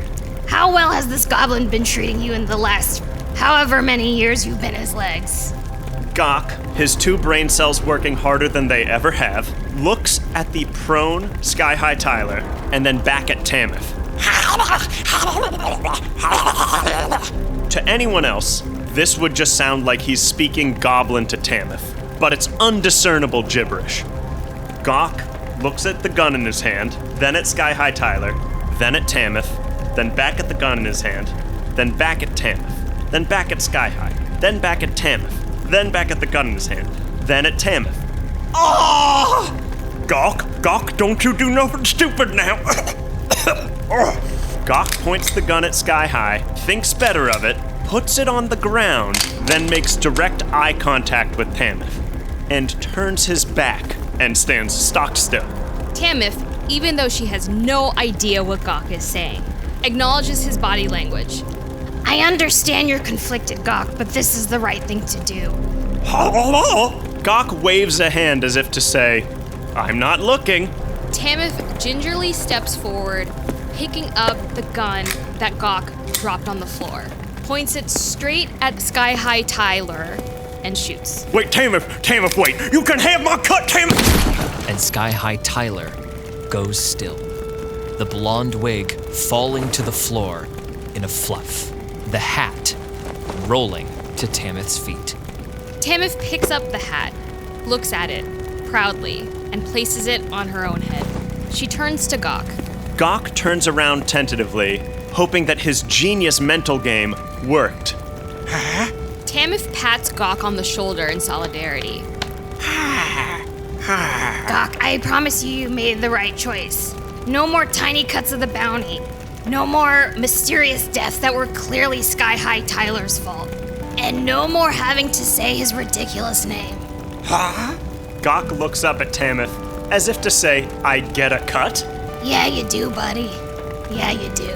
How well has this goblin been treating you in the last however many years you've been his legs? Gawk, his 2 brain cells working harder than they ever have, looks at the prone Sky High Tyler and then back at Tameph. To anyone else, this would just sound like he's speaking goblin to Tameph, but it's undiscernible gibberish. Gawk looks at the gun in his hand, then at Sky High Tyler, then at Tameph, then back at the gun in his hand, then back at Tameph, then back at Sky High, then back at Tameph, then back at the gun in his hand, then at Tameph. Ah! Gawk, don't you do nothing stupid now. Gawk points the gun at Sky High, thinks better of it, puts it on the ground, then makes direct eye contact with Tameph, and turns his back and stands stock still. Tameph, even though she has no idea what Gawk is saying, acknowledges his body language. I understand you're conflicted, Gawk, but this is the right thing to do. Gawk waves a hand as if to say, I'm not looking. Tameph gingerly steps forward, picking up the gun that Gawk dropped on the floor, points it straight at Sky High Tyler, and shoots. Wait, Tameph, wait! You can have my cut, Tameph! And Sky High Tyler goes still, the blonde wig falling to the floor in a fluff, the hat rolling to Tameth's feet. Tameph picks up the hat, looks at it proudly, and places it on her own head. She turns to Gawk. Gawk turns around tentatively, hoping that his genius mental game worked. Tameph pats Gawk on the shoulder in solidarity. Gawk, I promise you made the right choice. No more tiny cuts of the bounty. No more mysterious deaths that were clearly Sky High Tyler's fault. And no more having to say his ridiculous name. Gawk looks up at Tameph as if to say, I get a cut? Yeah, you do, buddy. Yeah, you do.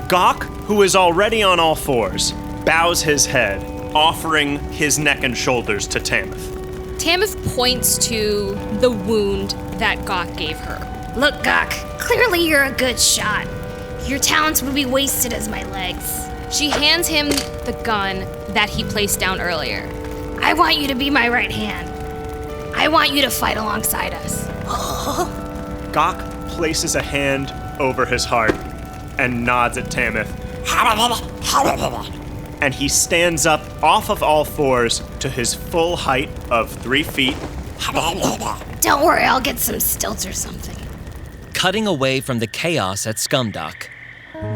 Gawk, who is already on all fours, bows his head, offering his neck and shoulders to Tameph. Tameph points to the wound that Gawk gave her. Look, Gawk, clearly you're a good shot. Your talents would be wasted as my legs. She hands him the gun that he placed down earlier. I want you to be my right hand. I want you to fight alongside us. Gawk places a hand over his heart and nods at Tameph. And he stands up off of all fours to his full height of 3 feet. Don't worry, I'll get some stilts or something. Cutting away from the chaos at Scumdock,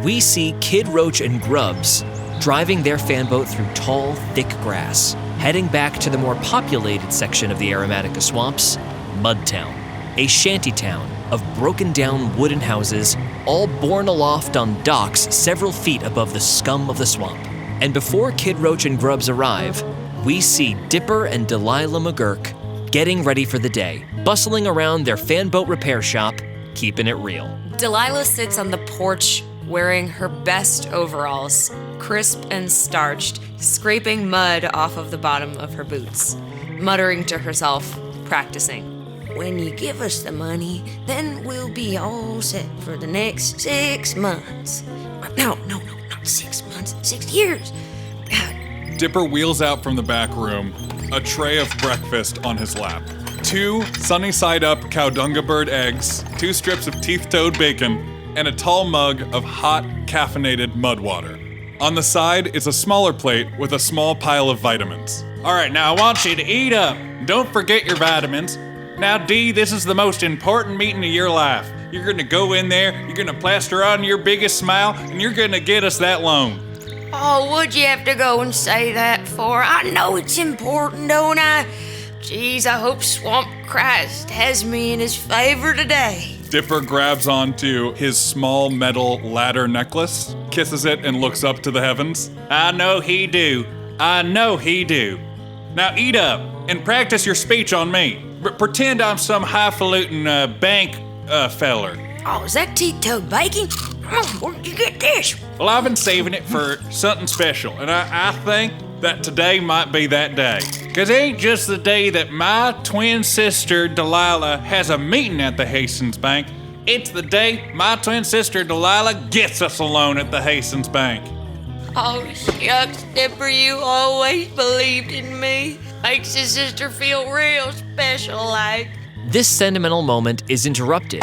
we see Kid Roach and Grubbs driving their fanboat through tall, thick grass, heading back to the more populated section of the Aromatica swamps, Mudtown, a shantytown of broken-down wooden houses, all borne aloft on docks several feet above the scum of the swamp. And before Kid Roach and Grubbs arrive, we see Dipper and Delilah McGurk getting ready for the day, bustling around their fanboat repair shop, keeping it real. Delilah sits on the porch wearing her best overalls, crisp and starched, scraping mud off of the bottom of her boots, muttering to herself, practicing. When you give us the money, then we'll be all set for the next 6 months. No, not 6 months, 6 years. God. Dipper wheels out from the back room, a tray of breakfast on his lap. 2 sunny-side-up Cowdunga bird eggs, 2 strips of teeth-toed bacon, and a tall mug of hot, caffeinated mud water. On the side is a smaller plate with a small pile of vitamins. All right, now I want you to eat up. Don't forget your vitamins. Now, Dee, this is the most important meeting of your life. You're gonna go in there, you're gonna plaster on your biggest smile, and you're gonna get us that loan. Oh, would you have to go and say that for? I know it's important, don't I? Jeez, I hope Swamp Christ has me in his favor today. Dipper grabs onto his small metal ladder necklace, kisses it, and looks up to the heavens. I know he do. Now eat up and practice your speech on me. Pretend I'm some highfalutin bank feller. Oh, is that teeth-toed bacon? Oh, where'd you get this? Well, I've been saving it for something special, and I think that today might be that day. Cause it ain't just the day that my twin sister Delilah has a meeting at the Hastings Bank. It's the day my twin sister Delilah gets us a loan at the Hastings Bank. Oh, shucks, Dipper, you always believed in me. Makes his sister feel real special like. This sentimental moment is interrupted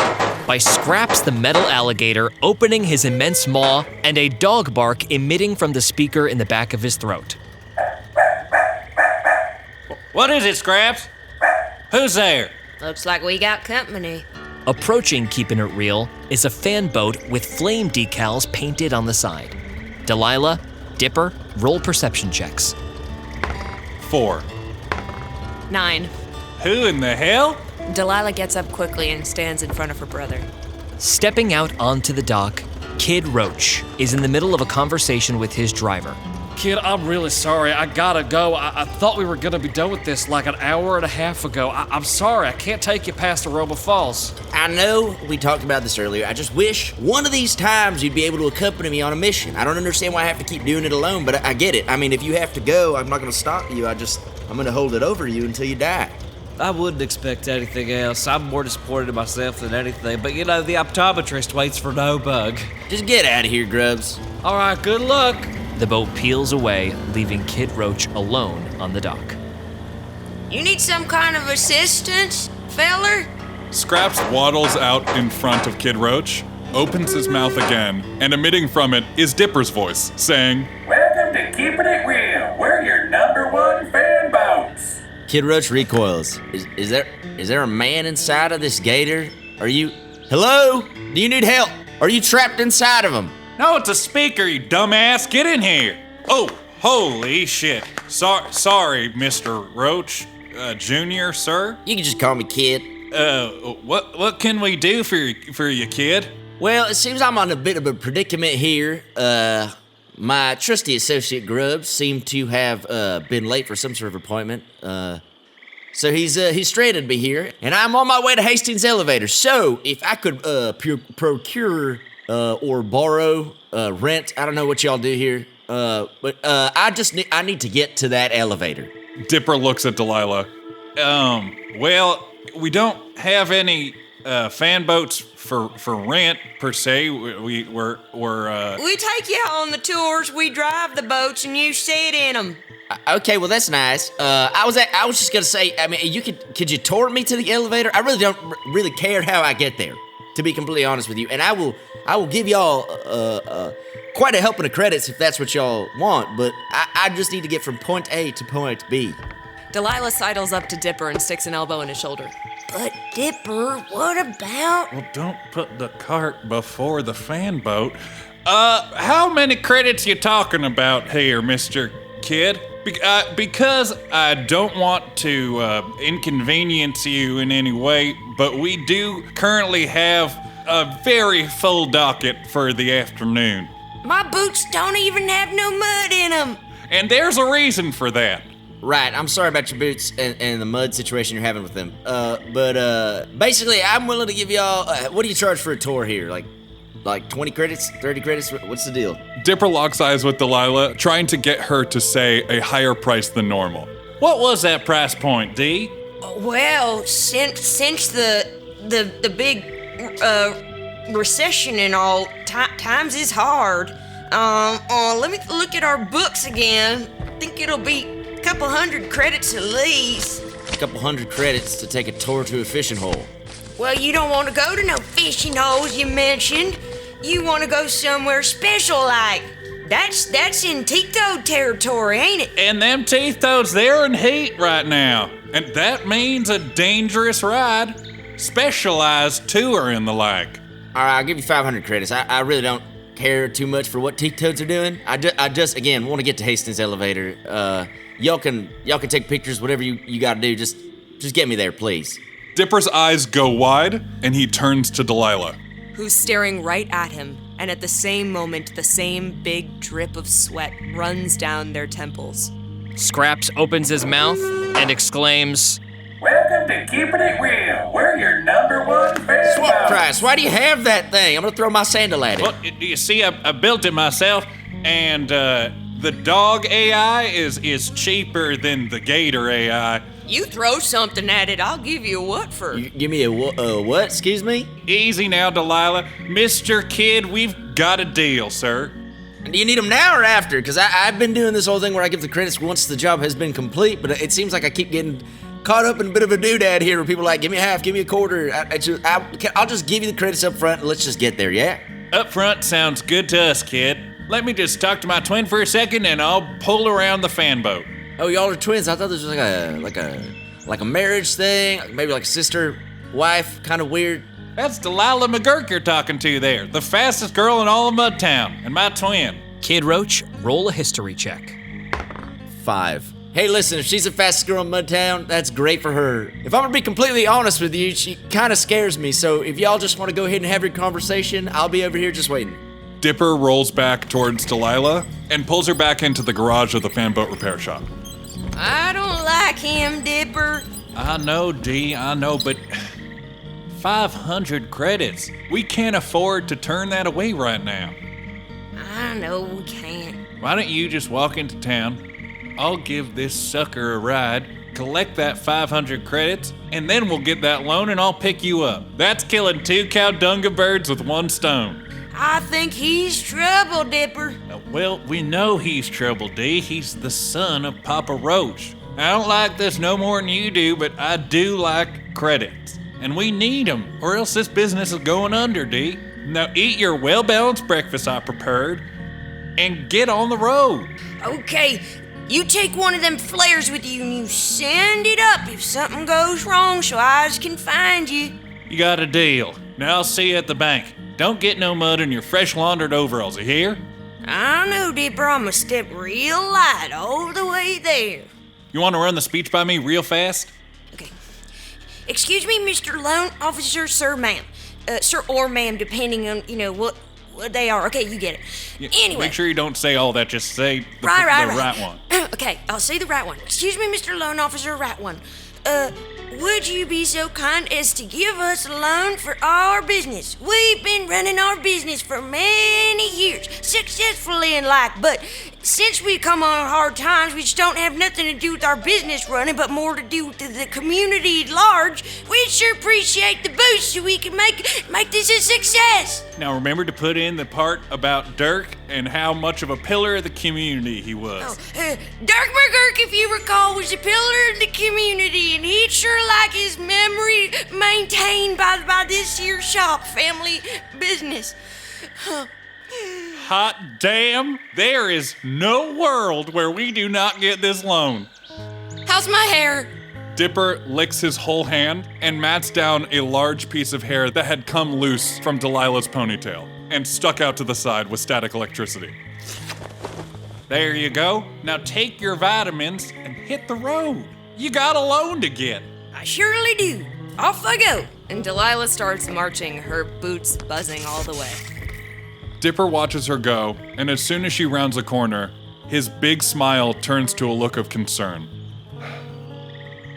by Scraps the metal alligator opening his immense maw and a dog bark emitting from the speaker in the back of his throat. What is it, Scraps? Who's there? Looks like we got company. Approaching Keeping It Real is a fan boat with flame decals painted on the side. Delilah, Dipper, roll perception checks. 4. 9. Who in the hell? Delilah gets up quickly and stands in front of her brother. Stepping out onto the dock, Kid Roach is in the middle of a conversation with his driver. Kid, I'm really sorry. I gotta go. I thought we were gonna be done with this like an hour and a half ago. I'm sorry. I can't take you past Aroma Falls. I know we talked about this earlier. I just wish one of these times you'd be able to accompany me on a mission. I don't understand why I have to keep doing it alone, but I get it. I mean, if you have to go, I'm not gonna stop you. I'm gonna hold it over you until you die. I wouldn't expect anything else. I'm more disappointed in myself than anything. But you know, the optometrist waits for no bug. Just get out of here, Grubbs. All right, good luck. The boat peels away, leaving Kid Roach alone on the dock. You need some kind of assistance, feller? Scraps waddles out in front of Kid Roach, opens his mouth again, and emitting from it is Dipper's voice, saying, Welcome to Keeping It Real. We're your #1 fan boats. Kid Roach recoils. Is there a man inside of this gator? Hello? Do you need help? Are you trapped inside of him? No, it's a speaker, you dumbass. Get in here. Oh, holy shit. Sorry, Mr. Roach, Junior, sir. You can just call me Kid. What can we do for you, kid? Well, it seems I'm on a bit of a predicament here. My trusty associate Grubbs seemed to have been late for some sort of appointment. So he's stranded me here, and I'm on my way to Hastings Elevator. So if I could procure or borrow, rent, I don't know what y'all do here, but I need to get to that elevator. Dipper looks at Delilah. Well, we don't have any fan boats for rent per se. We take you on the tours, we drive the boats, and you sit in them. Okay, well that's nice. I was just gonna say, I mean, could you tour me to the elevator? I really don't really care how I get there, to be completely honest with you. And I will give y'all quite a helping of credits if that's what y'all want. But I just need to get from point A to point B. Delilah sidles up to Dipper and sticks an elbow in his shoulder. But Dipper, what about? Well, don't put the cart before the fan boat. How many credits you talking about here, Mr. Kid? Because I don't want to inconvenience you in any way, but we do currently have a very full docket for the afternoon. My boots don't even have no mud in them. And there's a reason for that. Right, I'm sorry about your boots and the mud situation you're having with them. But basically, I'm willing to give y'all. What do you charge for a tour here? Like 20 credits, 30 credits? What's the deal? Dipper locks eyes with Delilah, trying to get her to say a higher price than normal. What was that price point, D? Well, since the big recession and all, times is hard. Let me look at our books again. I think it'll be a couple hundred credits at least. A couple hundred credits to take a tour to a fishing hole. Well, you don't want to go to no fishing holes you mentioned. You want to go somewhere special like. That's in teeth toad territory, ain't it? And them teeth toads, they're in heat right now. And that means a dangerous ride. Specialized tour and the like. All right, I'll give you 500 credits. I really don't care too much for what teeth toads are doing. I just again want to get to Hastings Elevator. Y'all can take pictures, whatever you got to do. Just get me there, please. Dipper's eyes go wide, and he turns to Delilah, who's staring right at him, and at the same moment, the same big drip of sweat runs down their temples. Scraps opens his mouth and exclaims, Welcome to Keeping It Real. We're your #1 fan Swap boat. price. Why do you have that thing? I'm gonna throw my sandal at it. Well, you see, I built it myself, and The dog AI is cheaper than the gator AI. You throw something at it, I'll give you a what for? You give me a what? Excuse me? Easy now, Delilah. Mr. Kid, we've got a deal, sir. Do you need them now or after? Because I've been doing this whole thing where I give the credits once the job has been complete, but it seems like I keep getting caught up in a bit of a doodad here where people are like, give me a half, give me a quarter. I'll just give you the credits up front and let's just get there, yeah? Up front sounds good to us, kid. Let me just talk to my twin for a second and I'll pull around the fan boat. Oh, y'all are twins. I thought this was like a marriage thing, maybe like a sister, wife, kind of weird. That's Delilah McGurk you're talking to there, the fastest girl in all of Mudtown, and my twin. Kid Roach, roll a history check. 5. Hey, listen, if she's the fastest girl in Mudtown, that's great for her. If I'm gonna be completely honest with you, she kind of scares me, so if y'all just want to go ahead and have your conversation, I'll be over here just waiting. Dipper rolls back towards Delilah and pulls her back into the garage of the fan boat repair shop. I don't like him, Dipper. I know, D, I know, but 500 credits. We can't afford to turn that away right now. I know we can't. Why don't you just walk into town? I'll give this sucker a ride, collect that 500 credits, and then we'll get that loan and I'll pick you up. That's killing 2 cowdunga birds with 1 stone. I think he's trouble, Dipper. Well, we know he's trouble, D. He's the son of Papa Roach. I don't like this no more than you do, but I do like credits. And we need them, or else this business is going under, D. Now eat your well-balanced breakfast I prepared, and get on the road. Okay, you take one of them flares with you and you send it up if something goes wrong so eyes can find you. You got a deal. Now I'll see you at the bank. Don't get no mud in your fresh laundered overalls, you hear? I know, Dipper, I'm gonna step real light all the way there. You want to run the speech by me real fast? Okay. Excuse me, Mr. Loan Officer, sir, ma'am. Sir or ma'am, depending on, what they are. Okay, you get it. Yeah, anyway. Make sure you don't say all that, just say the right one. Okay, I'll say the right one. Excuse me, Mr. Loan Officer, right one. Would you be so kind as to give us a loan for our business? We've been running our business for many years, successfully and but since we come on hard times, which don't have nothing to do with our business running, but more to do with the community at large, we'd sure appreciate the boost so we can make this a success. Now remember to put in the part about Dirk and how much of a pillar of the community he was. Dirk McGurk, if you recall, was a pillar of the community, and he'd sure like his memory maintained by this here shop, family business. Hot damn, there is no world where we do not get this loan. How's my hair? Dipper licks his whole hand and mats down a large piece of hair that had come loose from Delilah's ponytail and stuck out to the side with static electricity. There you go. Now take your vitamins and hit the road. You got a loan to get. I surely do. Off I go. And Delilah starts marching, her boots buzzing all the way. Dipper watches her go, and as soon as she rounds a corner, his big smile turns to a look of concern.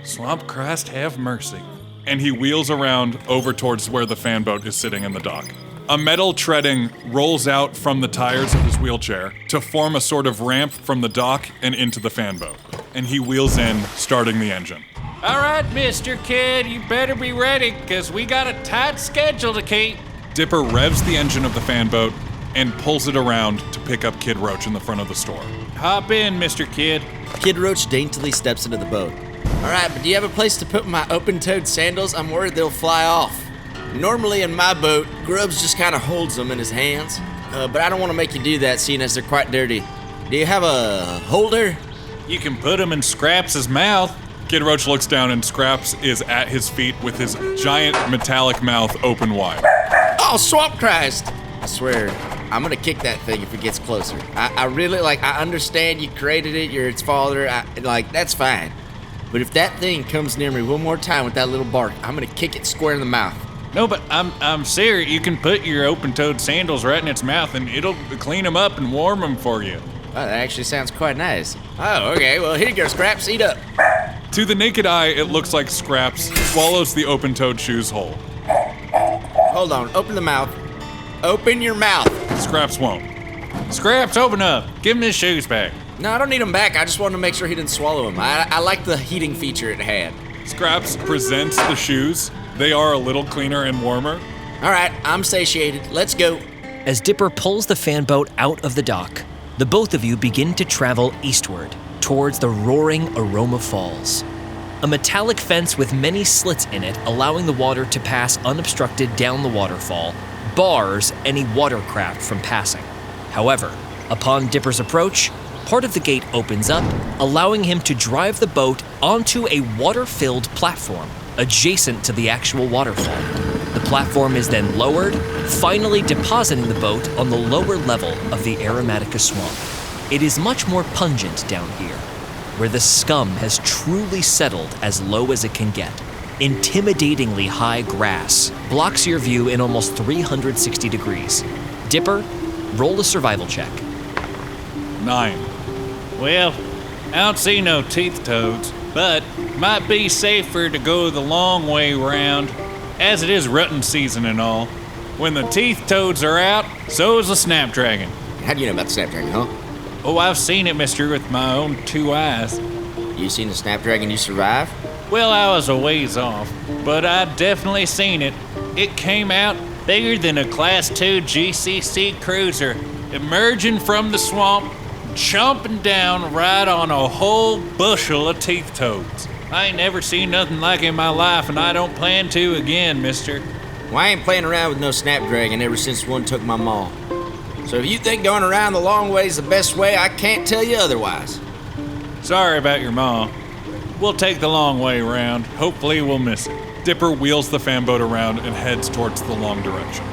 Swamp Christ have mercy. And he wheels around over towards where the fan boat is sitting in the dock. A metal treading rolls out from the tires of his wheelchair to form a sort of ramp from the dock and into the fan boat. And he wheels in, starting the engine. All right, Mr. Kid, you better be ready, because we got a tight schedule to keep. Dipper revs the engine of the fan boat and pulls it around to pick up Kid Roach in the front of the store. Hop in, Mr. Kid. Kid Roach daintily steps into the boat. All right, but do you have a place to put my open-toed sandals? I'm worried they'll fly off. Normally in my boat, Grubbs just kind of holds them in his hands, but I don't want to make you do that, seeing as they're quite dirty. Do you have a holder? You can put them in Scraps' mouth. Kid Roach looks down and Scraps is at his feet with his giant metallic mouth open wide. Oh, Swamp Christ! I swear, I'm gonna kick that thing if it gets closer. I really, I understand you created it, you're its father, that's fine. But if that thing comes near me one more time with that little bark, I'm gonna kick it square in the mouth. No, but I'm serious. You can put your open-toed sandals right in its mouth and it'll clean them up and warm them for you. Oh, that actually sounds quite nice. Oh, okay, well, here you go, Scraps, eat up. To the naked eye, it looks like Scraps swallows the open-toed shoes whole. Hold on, open the mouth. Open your mouth. Scraps won't. Scraps, open up. Give him his shoes back. No, I don't need him back. I just wanted to make sure he didn't swallow him. I like the heating feature it had. Scraps presents the shoes. They are a little cleaner and warmer. All right, I'm satiated. Let's go. As Dipper pulls the fanboat out of the dock, the both of you begin to travel eastward towards the roaring Aroma Falls. A metallic fence with many slits in it, allowing the water to pass unobstructed down the waterfall, bars any watercraft from passing. However, upon Dipper's approach, part of the gate opens up, allowing him to drive the boat onto a water-filled platform adjacent to the actual waterfall. The platform is then lowered, finally depositing the boat on the lower level of the Aromatica swamp. It is much more pungent down here, where the scum has truly settled as low as it can get. Intimidatingly high grass blocks your view in almost 360 degrees. Dipper, roll a survival check. 9. Well, I don't see no teeth toads, but might be safer to go the long way round, as it is rutting season and all. When the teeth toads are out, so is the snapdragon. How do you know about the snapdragon, huh? Oh, I've seen it, mister, with my own 2 eyes. You seen the snapdragon you survived? Well, I was a ways off, but I definitely seen it. It came out bigger than a Class 2 GCC cruiser, emerging from the swamp, chomping down right on a whole bushel of teeth toads. I ain't never seen nothing like it in my life, and I don't plan to again, mister. Well, I ain't playing around with no snapdragon ever since one took my maw. So if you think going around the long way is the best way, I can't tell you otherwise. Sorry about your ma. We'll take the long way around. Hopefully we'll miss it. Dipper wheels the fanboat around and heads towards the long direction.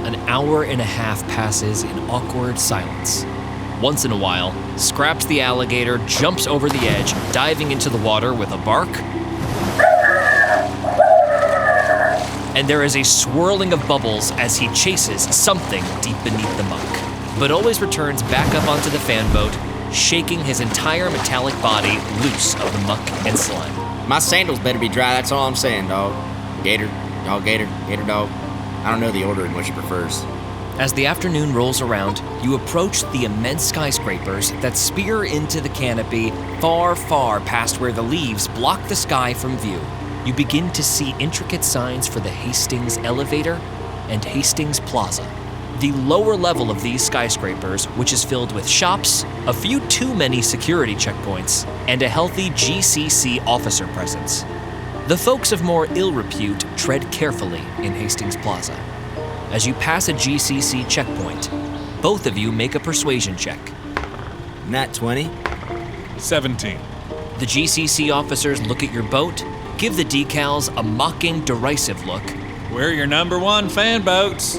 An hour and a half passes in awkward silence. Once in a while, Scraps the alligator jumps over the edge, diving into the water with a bark. And there is a swirling of bubbles as he chases something deep beneath the muck, but always returns back up onto the fanboat, shaking his entire metallic body loose of the muck and slime. My sandals better be dry, that's all I'm saying, dog. Gator, dog, gator, gator, dog. I don't know the order in which he prefers. As the afternoon rolls around, you approach the immense skyscrapers that spear into the canopy far, far past where the leaves block the sky from view. You begin to see intricate signs for the Hastings Elevator and Hastings Plaza. The lower level of these skyscrapers, which is filled with shops, a few too many security checkpoints, and a healthy GCC officer presence. The folks of more ill repute tread carefully in Hastings Plaza. As you pass a GCC checkpoint, both of you make a persuasion check. Nat 20. 17. The GCC officers look at your boat, give the decals a mocking, derisive look. We're your #1 fan boats.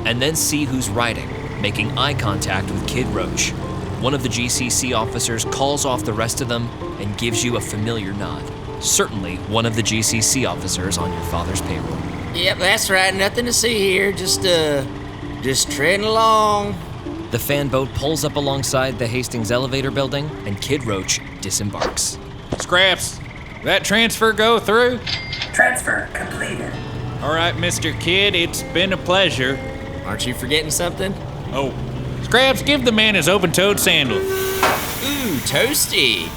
And then see who's riding, making eye contact with Kid Roach. One of the GCC officers calls off the rest of them and gives you a familiar nod. Certainly one of the GCC officers on your father's payroll. Yep, that's right. Nothing to see here. Just treading along. The fanboat pulls up alongside the Hastings Elevator building, and Kid Roach disembarks. Scraps, that transfer go through? Transfer completed. All right, Mr. Kid, it's been a pleasure. Aren't you forgetting something? Oh, Scraps, give the man his open-toed sandal. Ooh, toasty.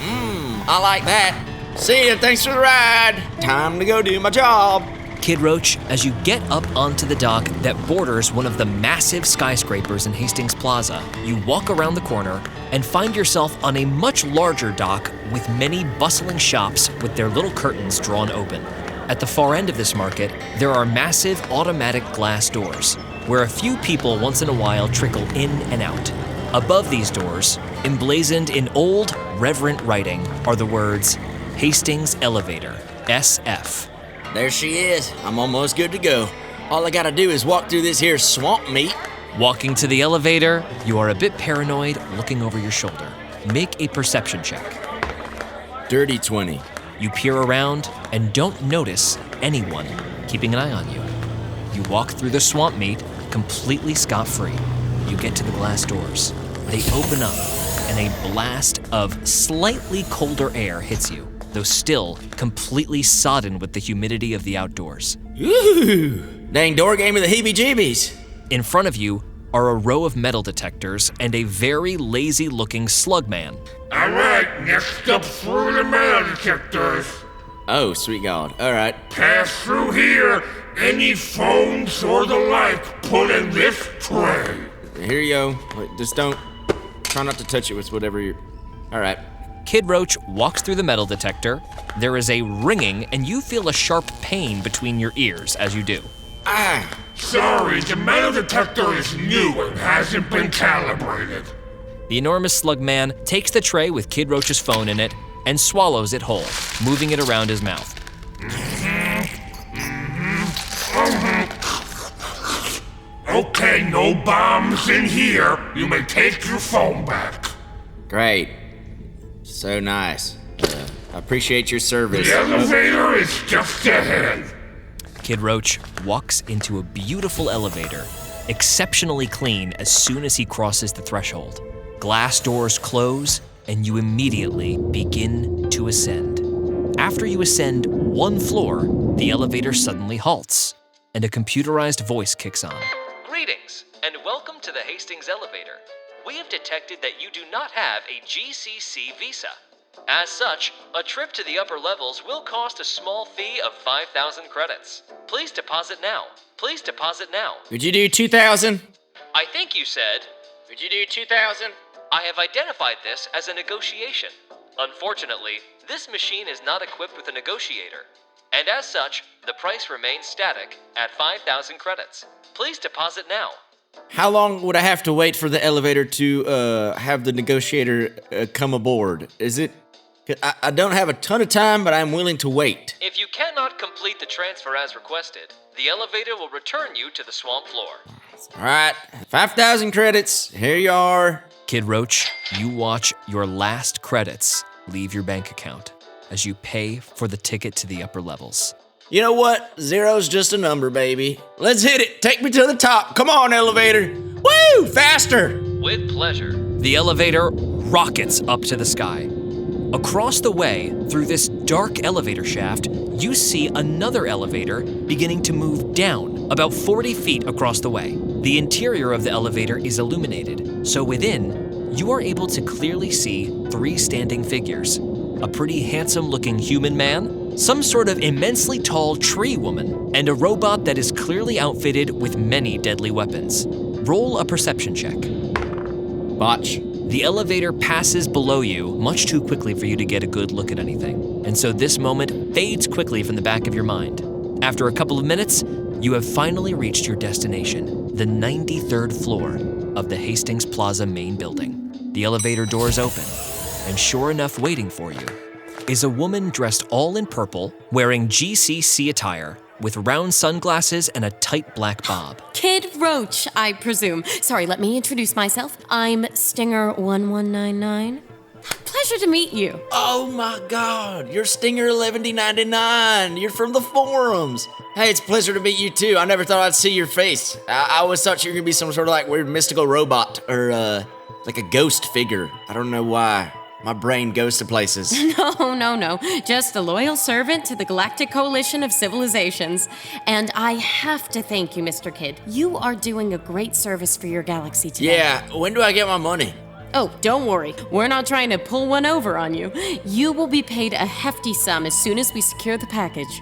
I like that. See ya, thanks for the ride. Time to go do my job. Kid Roach, as you get up onto the dock that borders one of the massive skyscrapers in Hastings Plaza, you walk around the corner and find yourself on a much larger dock with many bustling shops with their little curtains drawn open. At the far end of this market, there are massive automatic glass doors, where a few people once in a while trickle in and out. Above these doors, emblazoned in old, reverent writing, are the words, Hastings Elevator, SF. There she is. I'm almost good to go. All I gotta do is walk through this here swamp meat. Walking to the elevator, you are a bit paranoid, looking over your shoulder. Make a perception check. Dirty 20. You peer around and don't notice anyone keeping an eye on you. You walk through the swamp meat completely scot-free. You get to the glass doors. They open up and a blast of slightly colder air hits you, though still completely sodden with the humidity of the outdoors. Ooh, dang door gave me the heebie-jeebies. In front of you are a row of metal detectors and a very lazy-looking slug man. All right, next up through the metal detectors. Oh, sweet God. All right. Pass through here. Any phones or the like, put in this tray. Here you go. Wait, just don't. Try not to touch it with whatever you're. All right. Kid Roach walks through the metal detector. There is a ringing, and you feel a sharp pain between your ears as you do. Ah! Sorry, the metal detector is new and hasn't been calibrated. The enormous slug man takes the tray with Kid Roach's phone in it and swallows it whole, moving it around his mouth. Okay, no bombs in here. You may take your phone back. Great. So nice. I appreciate your service. The elevator is just ahead. Kid Roach walks into a beautiful elevator, exceptionally clean as soon as he crosses the threshold. Glass doors close, and you immediately begin to ascend. After you ascend one floor, the elevator suddenly halts, and a computerized voice kicks on. Greetings, and welcome to the Hastings elevator. We have detected that you do not have a GCC visa. As such, a trip to the upper levels will cost a small fee of 5,000 credits. Please deposit now. Please deposit now. Could you do 2,000? I think you said. Could you do 2,000? I have identified this as a negotiation. Unfortunately, this machine is not equipped with a negotiator. And as such, the price remains static at 5,000 credits. Please deposit now. How long would I have to wait for the elevator to have the negotiator come aboard? Is it? I don't have a ton of time, but I'm willing to wait. If you cannot complete the transfer as requested, the elevator will return you to the swamp floor. All right, 5,000 credits. Here you are. Kid Roach, you watch your last credits leave your bank account as you pay for the ticket to the upper levels. You know what? Zero's just a number, baby. Let's hit it. Take me to the top. Come on, elevator. Woo! Faster! With pleasure. The elevator rockets up to the sky. Across the way, through this dark elevator shaft, you see another elevator beginning to move down about 40 feet across the way. The interior of the elevator is illuminated, so within, you are able to clearly see 3 standing figures. A pretty handsome-looking human man, some sort of immensely tall tree woman, and a robot that is clearly outfitted with many deadly weapons. Roll a perception check. Botch. The elevator passes below you much too quickly for you to get a good look at anything, and so this moment fades quickly from the back of your mind. After a couple of minutes, you have finally reached your destination, the 93rd floor of the Hastings Plaza main building. The elevator doors open, and sure enough, waiting for you is a woman dressed all in purple, wearing GCC attire, with round sunglasses and a tight black bob. Kid Roach, I presume. Sorry, let me introduce myself. I'm Stinger1199. Pleasure to meet you. Oh my God, you're Stinger 1199. You're from the forums. Hey, it's a pleasure to meet you too. I never thought I'd see your face. I always thought you were gonna be some sort of like weird mystical robot or like a ghost figure. I don't know why. My brain goes to places. No. Just a loyal servant to the Galactic Coalition of Civilizations. And I have to thank you, Mr. Kid. You are doing a great service for your galaxy today. Yeah, when do I get my money? Oh, don't worry. We're not trying to pull one over on you. You will be paid a hefty sum as soon as we secure the package.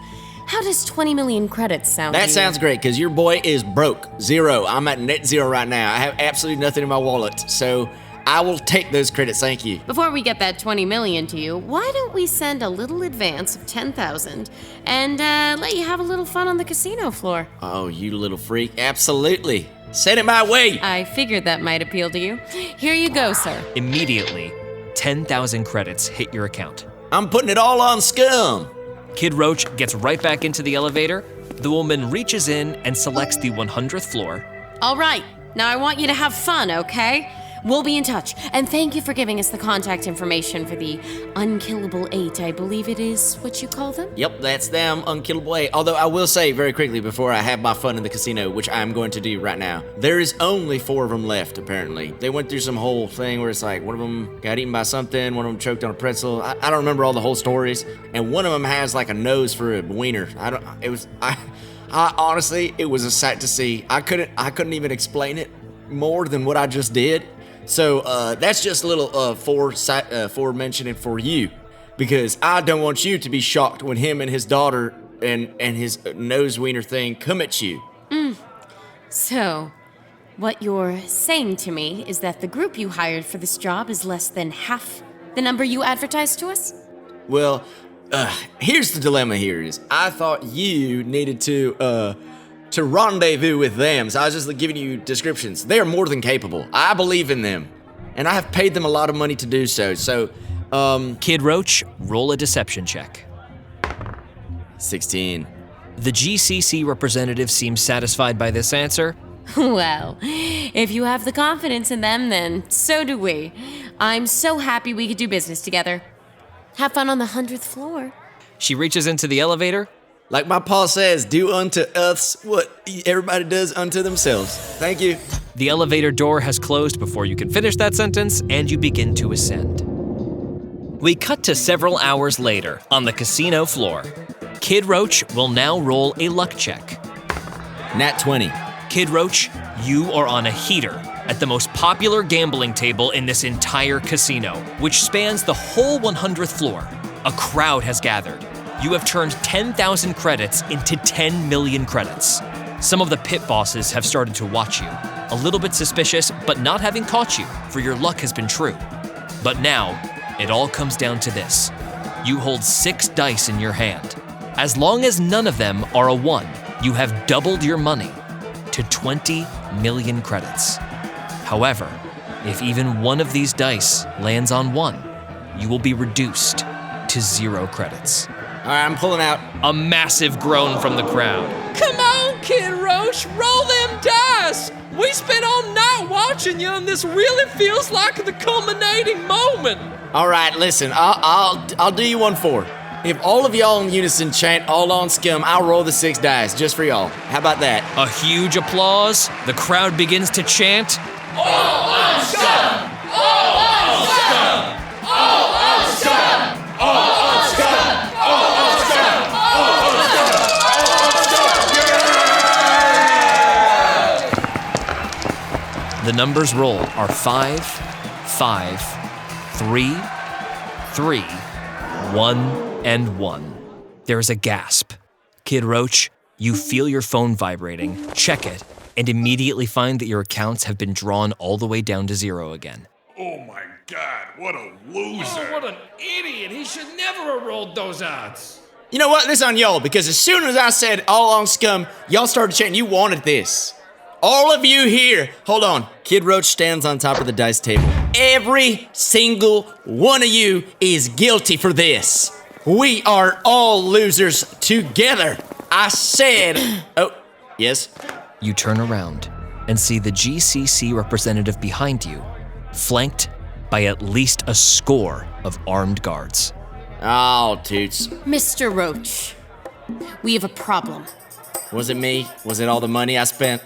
How does 20 million credits sound? That sounds great, because your boy is broke. Zero. I'm at net zero right now. I have absolutely nothing in my wallet, so I will take those credits, thank you. Before we get that 20 million to you, why don't we send a little advance of 10,000 and let you have a little fun on the casino floor? Oh, you little freak. Absolutely. Send it my way. I figured that might appeal to you. Here you go, sir. Immediately, 10,000 credits hit your account. I'm putting it all on scum. Kid Roach gets right back into the elevator. The woman reaches in and selects the 100th floor. All right, now I want you to have fun, okay? We'll be in touch. And thank you for giving us the contact information for the Unkillable 8, I believe it is what you call them? Yep, that's them, Unkillable 8. Although I will say very quickly before I have my fun in the casino, which I'm going to do right now, there is only 4 of them left, apparently. They went through some whole thing where it's like one of them got eaten by something, one of them choked on a pretzel. I don't remember all the whole stories. And one of them has like a nose for a wiener. I honestly, it was a sight to see. I couldn't even explain it. more than what I just did. So that's just a little forementioning for you, because I don't want you to be shocked when him and his daughter and his nose wiener thing come at you. So, what you're saying to me is that the group you hired for this job is less than half the number you advertised to us? Well, here's the dilemma here is, I thought you needed to rendezvous with them, so I was just giving you descriptions. They are more than capable. I believe in them, and I have paid them a lot of money to do so. So, Kid Roach, roll a deception check. 16. The GCC representative seems satisfied by this answer. Well, if you have the confidence in them, then so do we. I'm so happy we could do business together. Have fun on the 100th floor. She reaches into the elevator. Like my pa says, do unto us what everybody does unto themselves. Thank you. The elevator door has closed before you can finish that sentence, and you begin to ascend. We cut to several hours later on the casino floor. Kid Roach will now roll a luck check. Nat 20. Kid Roach, you are on a heater at the most popular gambling table in this entire casino, which spans the whole 100th floor. A crowd has gathered. You have turned 10,000 credits into 10 million credits. Some of the pit bosses have started to watch you, a little bit suspicious, but not having caught you, for your luck has been true. But now, it all comes down to this. You hold 6 dice in your hand. As long as none of them are a 1, you have doubled your money to 20 million credits. However, if even one of these dice lands on 1, you will be reduced to 0 credits. All right, I'm pulling out. A massive groan from the crowd. Come on, Kid Roach, roll them dice. We spent all night watching you, and this really feels like the culminating moment. All right, listen, I'll do you one for. If all of y'all in unison chant "all on scum," I'll roll the 6 dice just for y'all. How about that? A huge applause. The crowd begins to chant, "All on scum! All on scum! All on scum! All on scum! All on scum! All on scum!" The numbers roll are 5, 5, 3, 3, 1, and 1. There is a gasp. Kid Roach, you feel your phone vibrating, check it, and immediately find that your accounts have been drawn all the way down to 0 again. Oh my God, what a loser. Oh, what an idiot. He should never have rolled those odds. You know what? This on y'all, because as soon as I said "all on scum," y'all started chanting. You wanted this. All of you here, hold on. Kid Roach stands on top of the dice table. Every single one of you is guilty for this. We are all losers together. I said, oh, yes? You turn around and see the GCC representative behind you, flanked by at least a score of armed guards. Oh, toots. Mr. Roach, we have a problem. Was it me? Was it all the money I spent?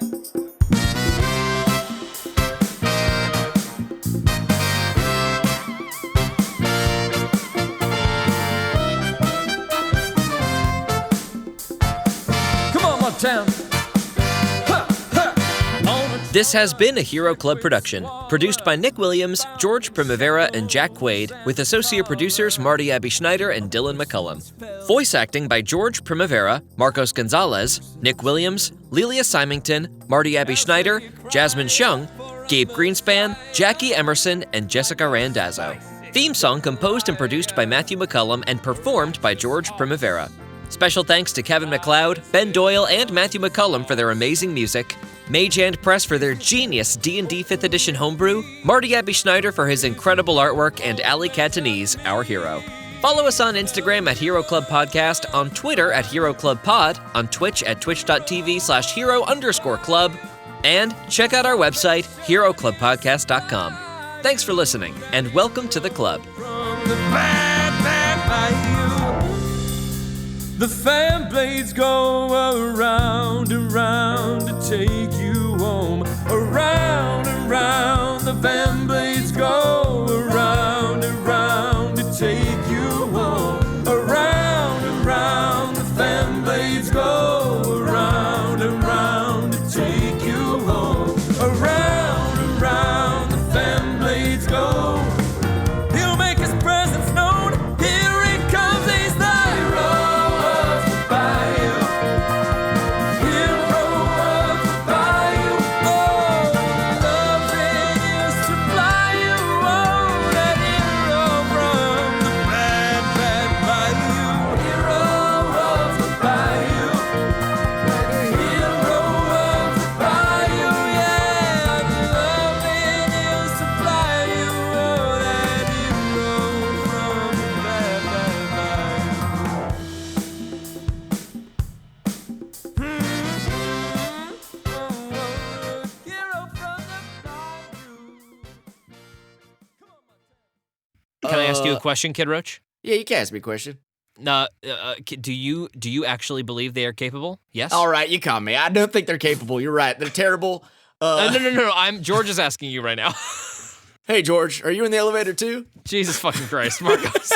Town. This has been a Hero Club production, produced by Nick Williams, George Primavera, and Jack Quaid, with associate producers Marty Abbe-Schneider and Dylan McCullum. Voice acting by George Primavera, Marcos Gonzales, Nick Williams, Lelia Symington, Marty Abbe-Schneider, Jasmine Chiong, Gabe Greenspan, Jackie Emerson, and Jessica Randazzo. Theme song composed and produced by Matthew McCullum and performed by George Primavera. Special thanks to Kevin MacLeod, Ben Doyle, and Matthew McCullum for their amazing music, Mage Hand Press for their genius D&D 5th edition homebrew, Marty Abbe-Schneider for his incredible artwork, and Ali Catanese, our hero. Follow us on Instagram at Hero Club Podcast, on Twitter at Hero Club Pod, on Twitch at twitch.tv/hero_club, and check out our website, heroclubpodcast.com. Thanks for listening, and welcome to the club. The fan blades go around and round to take you home. Around and round, the fan blades go around and round to take you home. Around and round, the fan blades go around and round to take you home. Around. Can I ask you a question, Kid Roach? Yeah, you can ask me a question. Do you actually believe they are capable? Yes. All right, you caught me. I don't think they're capable. You're right. They're terrible. No. George is asking you right now. Hey, George, are you in the elevator too? Jesus fucking Christ, Marcos.